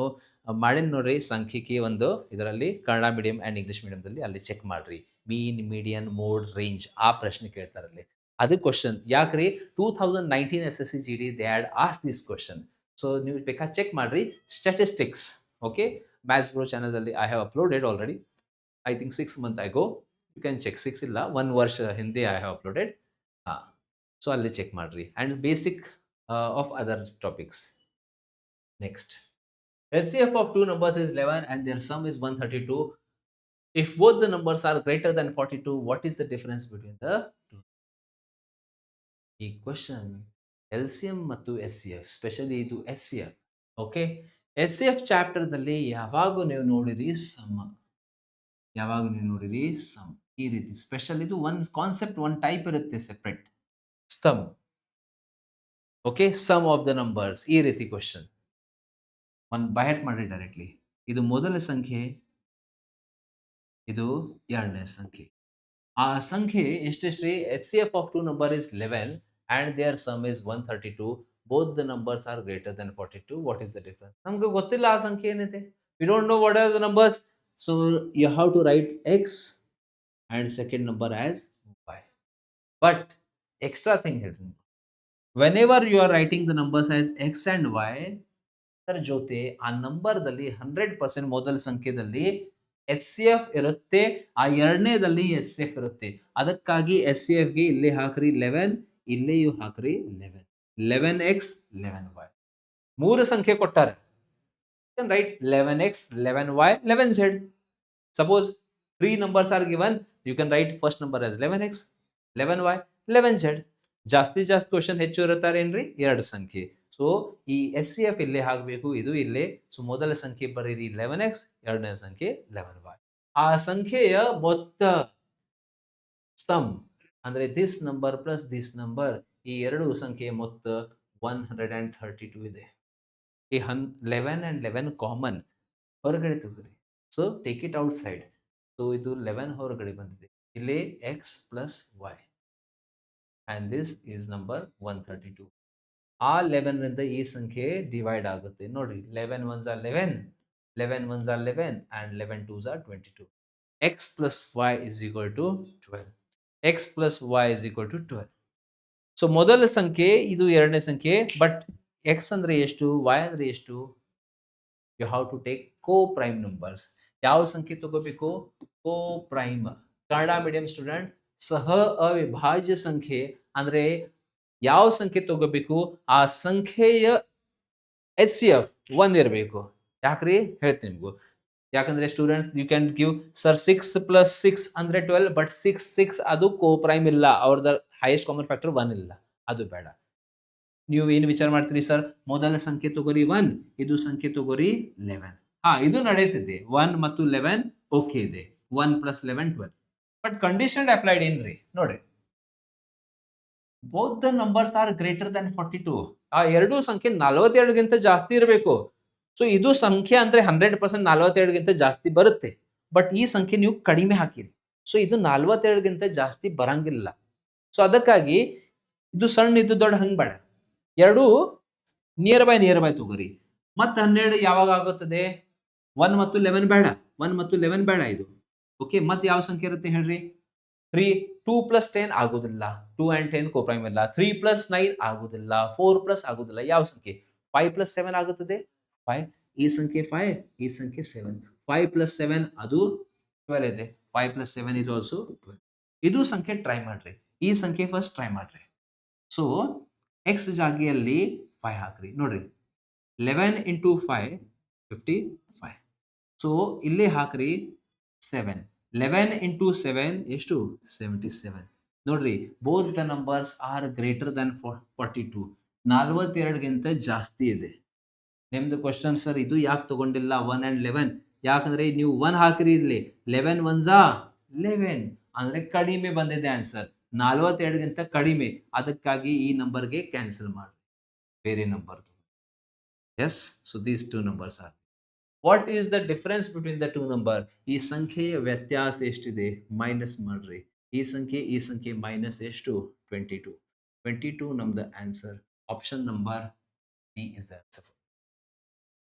ಮಾಡಿನ ನೋಡ್ರಿ, ಸಂಖ್ಯಿಕಿ ಒಂದು ಇದರಲ್ಲಿ ಕನ್ನಡ ಮೀಡಿಯಂ ಆ್ಯಂಡ್ ಇಂಗ್ಲೀಷ್ ಮೀಡಿಯಮ್ದಲ್ಲಿ. ಅಲ್ಲಿ ಚೆಕ್ ಮಾಡಿರಿ. ಮೀನ್, ಮೀಡಿಯನ್, ಮೋಡ್, ರೇಂಜ್ ಆ ಪ್ರಶ್ನೆ ಕೇಳ್ತಾರಲ್ಲಿ. ಅದು ಕ್ವಶನ್ ಯಾಕ್ರಿ 2019 SSC GD they had ask this question. So ನೀವು ಬೇಕಾದ್ರೆ ಚೆಕ್ ಮಾಡಿರಿ ಸ್ಟ್ಯಾಟಿಸ್ಟಿಕ್ಸ್. ಓಕೆ, ಮ್ಯಾಥ್ಸ್ ಬ್ರೋ ಚಾನಲಲ್ಲಿ I have uploaded already. I think 6 months ago. You can check. 6 illa 1 ವರ್ಷ ಹಿಂದೆ I have uploaded. So ಅಲ್ಲಿ ಚೆಕ್ ಮಾಡ್ರಿ. And basic of other topics. Next, SCF of two numbers is 11 and their sum is 132. If both the numbers are greater than 42, what is the difference between the two? ಈ question LCM ಮತ್ತು SCF, specially ಇದು SCF. Okay, SCF ಚಾಪ್ಟರ್ದಲ್ಲಿ ಯಾವಾಗೂ ನೀವು ನೋಡಿರಿ some. ಯಾವಾಗ ನೀವು ನೋಡಿರಿ some ಈ ರೀತಿ ಸ್ಪೆಷಲ್. ಇದು ಒಂದು ಕಾನ್ಸೆಪ್ಟ್, ಒಂದು ಟೈಪ್ ಇರುತ್ತೆ separate. Sum. Okay, sum of the numbers ಈ ರೀತಿ ಕ್ವಶನ್. ಒಂದು ಬೈಹೆಟ್ ಮಾಡಿ ಡೈರೆಕ್ಟ್ಲಿ. ಇದು ಮೊದಲ ಸಂಖ್ಯೆ, ಇದು ಎರಡನೇ ಸಂಖ್ಯೆ. ಆ ಸಂಖ್ಯೆ ಎಷ್ಟೆಷ್ಟ್ರಿ? HCF of two number is 11 and their sum is 132. Both the numbers are greater than 42. What is the difference? ನಮ್ಗೆ ಗೊತ್ತಿಲ್ಲ ಆ ಸಂಖ್ಯೆ ಏನಿದೆ. We don't know what are the numbers. So you have to write X and second number as Y. But extra thing ಹೇಳ್ತೀನಿ, whenever you are writing the numbers as X and Y, ಅದರ ಜೊತೆ ಆ ನಂಬರ್ದಲ್ಲಿ 100% ಮೊದಲ ಸಂಖ್ಯೆದಲ್ಲಿ HCF ಇರುತ್ತೆ, ಆ ಎರಡನೇದಲ್ಲಿ SCF ಇರುತ್ತೆ. ಅದಕ್ಕಾಗಿ SCFಗೆ ಇಲ್ಲಿ ಹಾಕ್ರಿ 11, ಇಲ್ಲಿಯೂ ಹಾಕ್ರಿ 11. 11X, 11Y. ಮೂರು ಸಂಖ್ಯೆ ಕೊಟ್ಟಾರೆ. You can write 11X, 11Y, 11Z. Suppose 3 numbers are given, you can write first number as 11X, 11Y, 11Z. ಜಾಸ್ತಿ ಕ್ವಶನ್ ಹೆಚ್ಚು ಇರುತ್ತಾರೇನ್ರಿ? ಎರಡು ಸಂಖ್ಯೆ. ಸೊ ಈ SCF ಇಲ್ಲೇ ಹಾಕಬೇಕು, ಇದು ಇಲ್ಲೇ. ಸೊ ಮೊದಲ ಸಂಖ್ಯೆ ಬರೀರಿ 11X, ಎರಡನೇ ಸಂಖ್ಯೆ 11Y. ಆ ಸಂಖ್ಯೆಯ ಮೊತ್ತ ಸಮ್ ಅಂದ್ರೆ this number plus this number, ಈ ಎರಡು ಸಂಖ್ಯೆಯ ಮೊತ್ತ 132 ಇದೆ. ಈ 11 and 11 ಕಾಮನ್ ಹೊರಗಡೆ ತೆಗೆದ್ರಿ. So take it outside. So ಇದು 11 ಹೊರಗಡೆ ಬಂದಿದೆ. ಇಲ್ಲಿ X plus Y and this is number 132. ಆ 11 ರಿಂದ ಈ ಸಂಖ್ಯೆ ಡಿವೈಡ್ ಆಗುತ್ತೆ ನೋಡ್ರಿ. 11 1s are 11, 11 1s are 11 and 11 2s are 22. x plus y is equal to 12. x plus y is equal to 12. So ಮೊದಲ ಸಂಖ್ಯೆ ಇದು ಎರಡನೇ ಸಂಖ್ಯೆ, ಬಟ್ x ಅಂದ್ರೆ ಎಷ್ಟು, y ಅಂದ್ರೆ ಎಷ್ಟು? You have to take co prime numbers. ಯಾವ ಸಂಖ್ಯೆ ತಗೋಬೇಕು? Co prime. Kannada medium student, ಸಹ ಅವಿಭಾಜ್ಯ ಸಂಖ್ಯೆ ಅಂದ್ರೆ ಯಾವ ಸಂಖ್ಯೆ ತಗೋಬೇಕು? ಆ ಸಂಖ್ಯೆಯ HCF 1 ಇರಬೇಕು. ಯಾಕ್ರಿ ಹೇಳ್ತೀನಿ ನಿಮ್ಗೂ. ಯಾಕಂದ್ರೆ students you can give sir 6 plus 6 ಅಂದ್ರೆ 12, ಬಟ್ 6 ಅದು ಕೋ ಪ್ರೈಮ್ ಇಲ್ಲ, ಅವ್ರದ್ದು ಹೈಯೆಸ್ಟ್ ಕಾಮನ್ ಫ್ಯಾಕ್ಟರ್ 1 ಇಲ್ಲ, ಅದು ಬೇಡ. ನೀವು ಏನು ವಿಚಾರ ಮಾಡ್ತೀರಿ ಸರ್? ಮೊದಲ ಸಂಖ್ಯೆ ತಗೋರಿ 1, ಇದು ಸಂಖ್ಯೆ ತಗೋರಿ 11. ಇದು ನಡೆಯುತ್ತಿದೆ. 1 ಮತ್ತು 11 ಓಕೆ ಇದೆ. 1 ಪ್ಲಸ್ 11 12. ಬಟ್ ಕಂಡೀಷನ್ ಅಪ್ಲೈಡ್ ಏನ್ರಿ ನೋಡ್ರಿ. Both the numbers are greater than 42. ಆ ಎರಡೂ ಸಂಖ್ಯೆ 42ಗಿಂತ ಜಾಸ್ತಿ ಇರಬೇಕು. ಸೊ ಇದು ಸಂಖ್ಯೆ ಅಂದ್ರೆ 100% 42ಗಿಂತ ಜಾಸ್ತಿ ಬರುತ್ತೆ. ಬಟ್ ಈ ಸಂಖ್ಯೆ ನೀವು ಕಡಿಮೆ ಹಾಕಿರಿ, ಸೊ ಇದು 42ಗಿಂತ ಜಾಸ್ತಿ ಬರಂಗಿಲ್ಲ. ಸೊ ಅದಕ್ಕಾಗಿ ಇದು ಸಣ್ಣ ಇದು ದೊಡ್ಡ ಹಂಗ್ ಬೇಡ, ಎರಡು ನಿಯರ್ ಬೈ ತಗೋರಿ. ಮತ್ತೆ 12 ಯಾವಾಗ ಆಗುತ್ತದೆ? 1 ಮತ್ತು 11 ಬೇಡ, 1 ಮತ್ತು 11 ಬೇಡ ಇದು. ಓಕೆ, ಮತ್ತೆ ಯಾವ ಸಂಖ್ಯೆ ಇರುತ್ತೆ ಹೇಳ್ರಿ? 3 2 ಪ್ಲಸ್ 10 ಆಗೋದಿಲ್ಲ, 2 and 10 ಕೋಪ್ರೈಮ್ ಇಲ್ಲ. 3 ಪ್ಲಸ್ 9 ಆಗೋದಿಲ್ಲ, 4 ಪ್ಲಸ್ ಆಗೋದಿಲ್ಲ. ಯಾವ ಸಂಖ್ಯೆ? 5 ಪ್ಲಸ್ 7 ಆಗುತ್ತದೆ. 5, ಈ ಸಂಖ್ಯೆ 5, ಈ ಸಂಖ್ಯೆ 7. 5 ಪ್ಲಸ್ 7 ಅದು 12 ಇದೆ. 5 ಪ್ಲಸ್ 7 ಇಸ್ ಆಲ್ಸೋ 12. ಇದು ಸಂಖ್ಯೆ ಟ್ರೈ ಮಾಡ್ರಿ, ಈ ಸಂಖ್ಯೆ ಫಸ್ಟ್ ಟ್ರೈ ಮಾಡ್ರಿ. ಸೊ ಎಕ್ಸ್ ಜಾಗಿಯಲ್ಲಿ 5 ಹಾಕ್ರಿ ನೋಡ್ರಿ. 11 ಇಂಟು 5 55. ಸೊ ಇಲ್ಲಿ ಹಾಕ್ರಿ 7. 11 ಇಂಟು 7 ಎಷ್ಟು? 77. ನೋಡ್ರಿ, both the numbers are greater than 42. 42ಗಿಂತ ಜಾಸ್ತಿ ಇದೆ. ನಿಮ್ದು ಕ್ವಶನ್ ಸರ್ ಇದು ಯಾಕೆ ತಗೊಂಡಿಲ್ಲ 1 and 11? ಯಾಕಂದ್ರೆ ನೀವು 1 ಹಾಕಿರಿ, ಇಲ್ಲಿ 11 1s are 11 ಅಂದ್ರೆ ಕಡಿಮೆ ಬಂದಿದೆ ಆನ್ಸರ್, 42ಗಿಂತ ಕಡಿಮೆ. ಅದಕ್ಕಾಗಿ ಈ ನಂಬರ್ಗೆ ಕ್ಯಾನ್ಸಲ್ ಮಾಡಿ, ಬೇರೆ number. Yes, so these two numbers are. What is the difference between the two number? ಈ ಸಂಖ್ಯೆಯ ವ್ಯತ್ಯಾಸ ಎಷ್ಟಿದೆ? ಮೈನಸ್ ಮಾಡ್ರಿ. ಈ ಸಂಖ್ಯೆ ಮೈನಸ್ ಎಷ್ಟು? 22. 22 ನಮ್ದು answer. Option number D is the answer.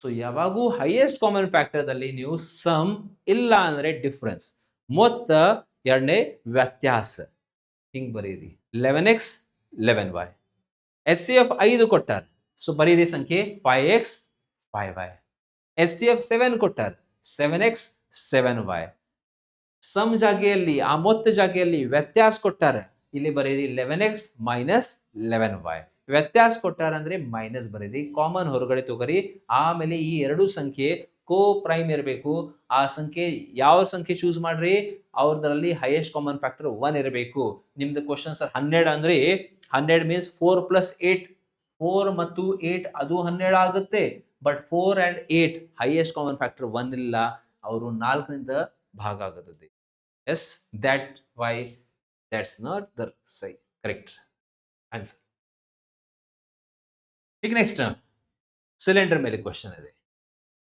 So ಯಾವಾಗೂ ಹೈಯೆಸ್ಟ್ ಕಾಮನ್ ಫ್ಯಾಕ್ಟರ್ದಲ್ಲಿ ನೀವು ಸಮ್ ಇಲ್ಲ ಅಂದ್ರೆ ಡಿಫರೆನ್ಸ್, ಮೊತ್ತ ಎರಡನೇ ವ್ಯತ್ಯಾಸ ಹಿಂಗ್ ಬರೀರಿ. 11x 11y. HCF 5 ಕೊಟ್ಟಾರ, ಸೊ ಬರೀರಿ ಸಂಖ್ಯೆ 5x 5y. HCF 7 ಕೊಟ್ಟಾರ, 7x 7y. ಸಮ್ ಜಾಗೆಯಲ್ಲಿ, ಆ ಮೊತ್ತ ಜಾಗೆಯಲ್ಲಿ ವ್ಯತ್ಯಾಸ ಕೊಟ್ಟಾರ, ಇಲ್ಲಿ ಬರೀರಿ 11x ಮೈನಸ್ 11y. ವ್ಯತ್ಯಾಸ ಕೊಟ್ಟಾರ ಅಂದ್ರೆ ಮೈನಸ್ ಬರೀರಿ, ಕಾಮನ್ ಹೊರಗಡೆ ತಗೋರಿ. ಆಮೇಲೆ ಈ ಎರಡು ಸಂಖ್ಯೆ ಕೋ ಪ್ರೈಮ್ ಇರಬೇಕು. ಆ ಸಂಖ್ಯೆ ಯಾವ ಸಂಖ್ಯೆ ಚೂಸ್ ಮಾಡ್ರಿ? ಅವ್ರದ್ರಲ್ಲಿ ಹೈಯೆಸ್ಟ್ ಕಾಮನ್ ಫ್ಯಾಕ್ಟರ್ 1 ಇರಬೇಕು. ನಿಮ್ದು ಕ್ವಶನ್ ಸರ್ 12 ಅಂದ್ರೆ 12 ಮೀನ್ಸ್ 4 ಪ್ಲಸ್ 8. 4 ಮತ್ತು 8 ಅದು 12 ಆಗುತ್ತೆ. But 4 and 8 highest common factor 1 ಇಲ್ಲ, ಅವರು 4ರಿಂದ ಭಾಗ ಆಗುತ್ತದೆ. Yes, that why that's not the correct answer. ಈಗ ನೆಕ್ಸ್ಟ್ ಸಿಲಿಂಡರ್ ಮೇಲೆ ಕ್ವಶನ್ ಇದೆ.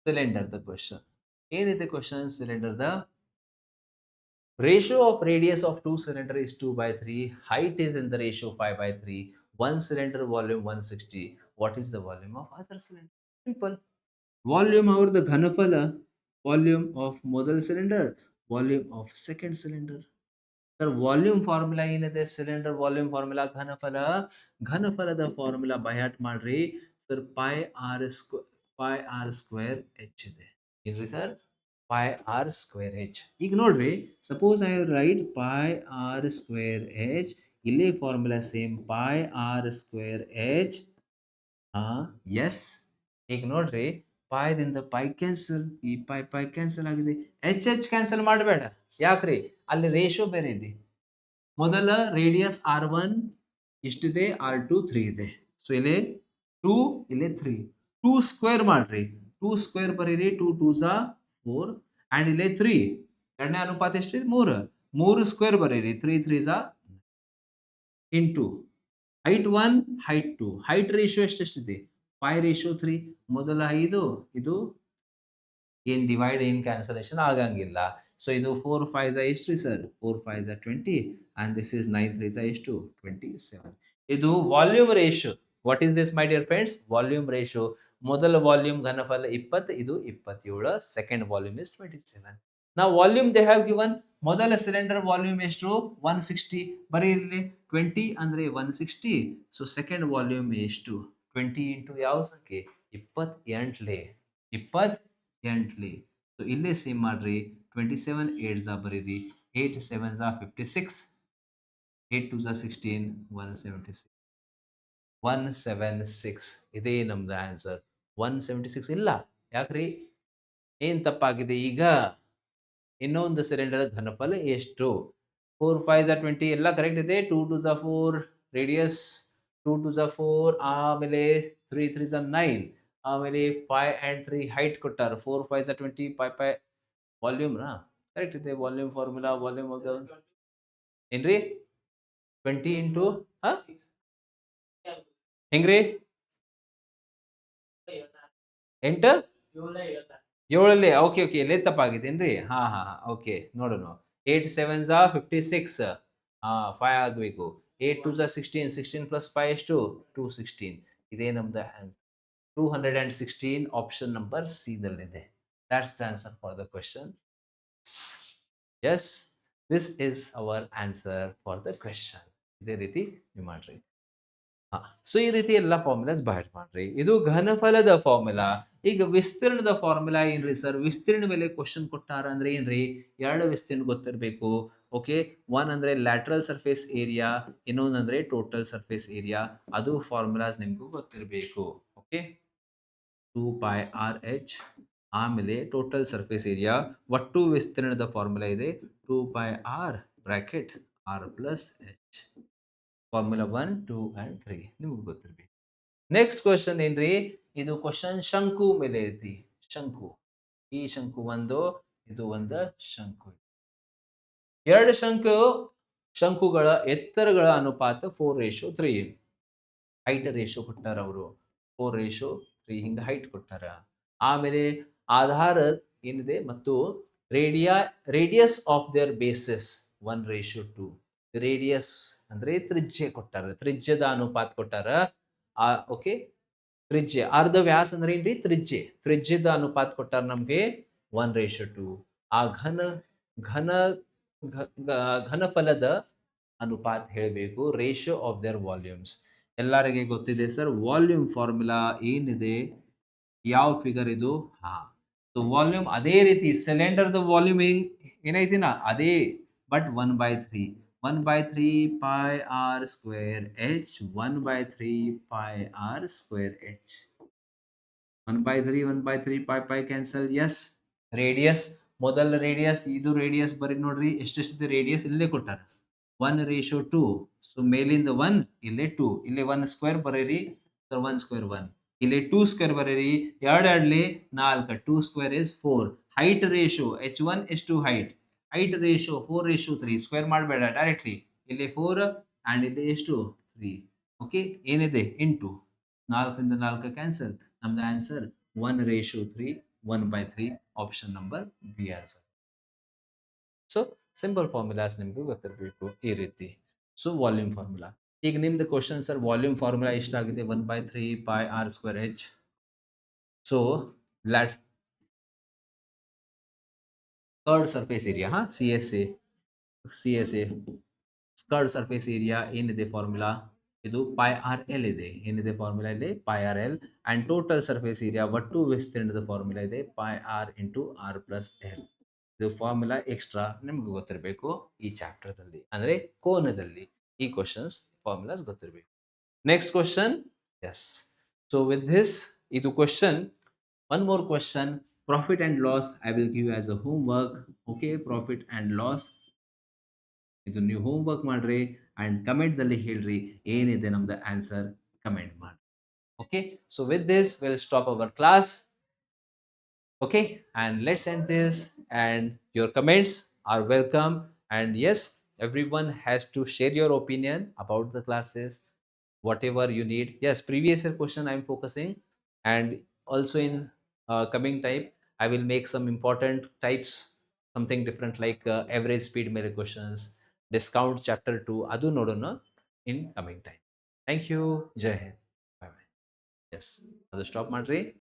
ಸಿಲಿಂಡರ್ ದ ಕ್ವಶನ್ ಏನಿದೆ? ಕ್ವಶನ್ ಸಿಲಿಂಡರ್ ದ ratio of radius of two cylinder is 2/3. Height is in the ratio 5/3. One cylinder volume 160. What is the volume of other cylinder? Simple. Volume or the ghanafala. Volume of model cylinder. Volume of second cylinder. Sir, volume formula ಏನಿದೆ? Cylinder volume formula ಘನಫಲದ formula by heart ಮಾಡ್ರಿ sir. Pi r square H ಇದೆ ಇಲ್ರಿ sir, pi r square H. ಈಗ ನೋಡ್ರಿ, suppose I write pi r square H, ಇಲ್ಲಿ formula same pi r square H. Yes, ಈಗ ನೋಡ್ರಿ, ಪಾಯದಿಂದ ಪೈ ಕ್ಯಾನ್ಸಲ್, ಈ ಪೈ ಕ್ಯಾನ್ಸಲ್ ಆಗಿದೆ. ಎಚ್ ಕ್ಯಾನ್ಸಲ್ ಮಾಡಬೇಡ, ಯಾಕ್ರಿ? ಅಲ್ಲಿ ರೇಷಿಯೋ ಬೇರೆ ಇದೆ. ಮೊದಲ ರೇಡಿಯಸ್ R1 ಇಷ್ಟಿದೆ, R2 3 ಇದೆ. ಸೊ ಇಲ್ಲಿ 2, ಇಲ್ಲಿ 3. 2 ಸ್ಕ್ವೇರ್ ಮಾಡ್ರಿ, 2 ಸ್ಕ್ವೇರ್ ಬರೀರಿ. 2 2s are 4 ಅಂಡ್ ಇಲ್ಲಿ 3. ಎರಡನೇ ಅನುಪಾತ ಎಷ್ಟಿದೆ? 3. 3 ಸ್ಕ್ವೇರ್ ಬರೀರಿ, 3 3s are into height 1 height 2. Height ratio ಎಷ್ಟಿದೆ? 5/3. ಮೊದಲ 5, ಇದು ಏನ್ ಡಿವೈಡ್ ಏನ್ ಕ್ಯಾನ್ಸಲೇಷನ್ ಆಗಂಗಿಲ್ಲ. ಸೊ ಇದು 4 5 ಎಷ್ಟು ರೀ ಸರ್? 4 5 20 ಅಂಡ್ ದಿಸ್ ಇಸ್ 9 3 ಎಷ್ಟು? 27. ಇದು volume ratio. What is this my dear friends? Volume ratio. ಮೊದಲ ವಾಲ್ಯೂಮ್ ಘನಫಲ 20, ಇದು 27. Second volume is 27. ನಾವು ವಾಲ್ಯೂಮ್ ದೇ ಹ್ಯಾವ್ ಗಿವನ್. ಮೊದಲ ಸಿಲಿಂಡರ್ ವಾಲ್ಯೂಮ್ ಎಷ್ಟು? 160. ಬರೀ ಇಲ್ಲಿ 20 ಅಂದ್ರೆ 160. ಸೊ ಸೆಕೆಂಡ್ ವಾಲ್ಯೂಮ್ ಎಷ್ಟು? 20 ಇಂಟು ಯಾವ ಸಂಖ್ಯೆ? 28. 28. ಸೊ ಇಲ್ಲೇ ಸೇಮ್ ಮಾಡ್ರಿ. 27 8 ಬರೀರಿ. 8 7 56. 8 2 16. 176. 176 ಇದೇ ನಮ್ದು ಆನ್ಸರ್. 176 ಇಲ್ಲ. ಯಾಕ್ರಿ? ಏನ್ ತಪ್ಪಾಗಿದೆ ಈಗ? ಇನ್ನೊಂದು ಸಿಲಿಂಡರ್ ಘನಫಲ ಎಷ್ಟು? 4 5 20 ಎಲ್ಲ ಕರೆಕ್ಟ್ ಇದೆ. 2 2 4 ರೇಡಿಯಸ್. 2 2 4 ಆಮೇಲೆ 3 3 9 ಆಮೇಲೆ 5 and 3 ಹೈಟ್ ಕೊಟ್ಟಾರ. 4 5 20 5 ವಾಲ್ಯೂಮ್ ಕರೆಕ್ಟ್ ಇದೆ. Volume formula volume of the ಏನ್ರಿ 20 ಇಂಟು ಹೆಂಗ್ರಿ 8 7 ಓಕೆ ಓಕೆ ಇಲ್ಲೇ ತಪ್ಪಾಗಿದ್ದೇನ್ರಿ? ಹಾ ಹಾ ಹಾ ಓಕೆ ನೋಡೋಣ. 8 7 56. 5 ಆಗಬೇಕು. 8 2 16. 16 ಪ್ಲಸ್ 5 ಎಷ್ಟು? 216. ಇದೇ ನಮ್ದು ಆನ್ಸರ್. 216 ಆಪ್ಷನ್ ನಂಬರ್ ಸಿ ದಲ್ಲಿದೆ. That's the answer for the question. Yes, this is our answer for the question. ಇದೇ ರೀತಿ ನೀವು ಮಾಡ್ರಿ. ಸೊ ಈ ರೀತಿ ಎಲ್ಲ ಫಾರ್ಮುಲಾಸ್ ಬೈಟ್ ಮಾಡ್ರಿ. ಇದು ಘನಫಲದ ಫಾರ್ಮುಲಾ. ಈಗ ವಿಸ್ತೀರ್ಣದ ಫಾರ್ಮುಲಾ ಏನ್ರಿ ಸರ್? ವಿಸ್ತೀರ್ಣ ಮೇಲೆ ಕ್ವಶನ್ ಕೊಟ್ಟಾರ ಅಂದ್ರೆ ಏನ್ರಿ? ಎರಡು ವಿಸ್ತೀರ್ಣ ಗೊತ್ತಿರಬೇಕು. ಓಕೆ, ಒನ್ ಅಂದ್ರೆ ಲ್ಯಾಟ್ರಲ್ ಸರ್ಫೇಸ್ ಏರಿಯಾ, ಇನ್ನೊಂದಂದ್ರೆ ಟೋಟಲ್ ಸರ್ಫೇಸ್ ಏರಿಯಾ. ಅದು ಫಾರ್ಮುಲಾಸ್ ನಿಮ್ಗೂ ಗೊತ್ತಿರಬೇಕು. ಓಕೆ, 2 pi r h ಆಮೇಲೆ ಟೋಟಲ್ ಸರ್ಫೇಸ್ ಏರಿಯಾ. ಒಟ್ಟು ವಿಸ್ತೀರ್ಣದ ಫಾರ್ಮುಲಾ ಇದೆ 2 pi r bracket r plus h. Formula 1 2 and 3 ನಿಮ್ಗೆ ಗೊತ್ತಿರ್ಬೇಕು. ನೆಕ್ಸ್ಟ್ ಕ್ವಶನ್ ಏನ್ರಿ? ಇದು ಕ್ವಶನ್ ಶಂಕು ಮೇಲೆ ಐತಿ. ಶಂಕು, ಈ ಶಂಕು ಒಂದು, ಇದು ಒಂದು ಶಂಕು. ಎರಡು ಶಂಕುಗಳ ಎತ್ತರಗಳ ಅನುಪಾತ 4:3. ಹೈಟ್ ರೇಷಿಯೋ ಕೊಟ್ಟಾರ ಅವರು. 4:3 ಹಿಂಗ ಹೈಟ್ ಕೊಟ್ಟಾರ. ಆಮೇಲೆ ಆಧಾರ ಏನಿದೆ ಮತ್ತು radius of their basis 1:2. Radius ಅಂದ್ರೆ ತ್ರಿಜ್ಯ ಕೊಟ್ಟಾರ. ತ್ರಿಜ್ಯದ ಅನುಪಾತ ಕೊಟ್ಟಾರ. ಓಕೆ, ತ್ರಿಜ್ಯ ಅರ್ಧ ವ್ಯಾಸ ಅಂದ್ರೆ ಏನ್ರಿ? ತ್ರಿಜ್ಯದ ಅನುಪಾತ ಕೊಟ್ಟಾರ ನಮ್ಗೆ 1:2. ಆ ಘನ ಘನಫಲದ ಅನುಪಾತ ಹೇಳಬೇಕು. ರೇಷಿಯೋ ಆಫ್ ದೇರ್ ವಾಲ್ಯೂಮ್ಸ್ ಎಲ್ಲರಿಗೆ ಗೊತ್ತಿದೆ ಸರ್. ವಾಲ್ಯೂಮ್ ಫಾರ್ಮುಲಾ ಏನಿದೆ? ಯಾವ ಫಿಗರ್ ಇದು? ಸೊ ವಾಲ್ಯೂಮ್ ಅದೇ ರೀತಿ ಸಿಲಿಂಡರ್ದ ವಾಲ್ಯೂಮ್ ಏನೈತಿನ ಅದೇ, but 1/3. 1/3 pi r square h. 1/3 pi r square h. 1/3 pi cancel. Yes, radius ಮೊದಲ ರೇಡಿಯಸ್, ಇದು ರೇಡಿಯಸ್ ಬರೀ ನೋಡ್ರಿ. ಎಷ್ಟೆಷ್ಟಿದೆ ರೇಡಿಯಸ್ ಇಲ್ಲೇ ಕೊಟ್ಟಾರ. 1:2. ಸೊ ಮೇಲಿಂದ 1, ಇಲ್ಲೇ 2, ಇಲ್ಲೇ 1 ಸ್ಕ್ವೇರ್ ಬರೀರಿ. 1 ಸ್ಕ್ವೇರ್ 1, ಇಲ್ಲಿ 2 ಸ್ಕ್ವೇರ್ ಬರೀರಿ. 2 2 4. 2 square is 4. Height ratio h1 h2 height ratio 4:3. Square ಮಾಡಬೇಡ, ಡೈರೆಕ್ಟ್ಲಿ ಇಲ್ಲಿ 4 ಅಂಡ್ ಇಲ್ಲಿ ಎಷ್ಟು? 3. ಓಕೆ, ಏನಿದೆ? ಇಂಟು 4ರಿಂದ 4 ಕ್ಯಾನ್ಸಲ್. ನಮ್ದು answer 1:3. 1/3 option number B answer. So simple formulas ನಿಮ್ಗೆ ಗೊತ್ತಿರಬೇಕು ಈ ರೀತಿ. So volume formula. ಈಗ ನಿಮ್ದು ಕ್ವಶನ್ ಸರ್, ವಾಲ್ಯೂಮ್ ಫಾರ್ಮುಲಾ ಎಷ್ಟಾಗಿದೆ? 1/3 pi r square h. So curved surface area, CSA curved surface area ಏನಿದೆ ಫಾರ್ಮುಲಾ? ಇದು pi r l ಇದೆ. ಏನಿದೆ ಫಾರ್ಮುಲಾ ಇಲ್ಲಿ? pi r l. And total surface area ಒಟ್ಟು ವಿಸ್ತೀರ್ಣದ ಫಾರ್ಮುಲಾ ಇದೆ pi r into r plus l. ಇದು formula extra ನಿಮ್ಗೆ ಗೊತ್ತಿರಬೇಕು ಈ ಚಾಪ್ಟರ್ದಲ್ಲಿ, ಅಂದ್ರೆ ಕೋನದಲ್ಲಿ. ಈ ಕ್ವಶನ್ಸ್ ಫಾರ್ಮುಲಾಸ್ ಗೊತ್ತಿರಬೇಕು. Next question. Yes, so with this ಇದು question. One more question. Profit and loss I will give as a homework. Okay, profit and loss ಇದು ನೀವು ಹೋಮ್ ವರ್ಕ್ ಮಾಡ್ರಿ ಅಂಡ್ ಕಮೆಂಟ್ದಲ್ಲಿ ಹೇಳ್ರಿ ಏನಿದೆ ನಮ್ದು ಆನ್ಸರ್. ಕಮೆಂಟ್ ಮಾಡಿ. Okay, so with this will stop our class. Okay, and let's end this, and your comments are welcome. And yes, everyone has to share your opinion about the classes, whatever you need. Yes, previous year question I'm focusing, and also in coming type I will make some important types, something different like average speed ಮೇಲೆ questions, discount chapter 2 ಅದು ನೋಡೋಣ in coming time. Thank you. Jai Hind. Bye bye. Yes, ಅದು stop ಮಾಡ್ರಿ.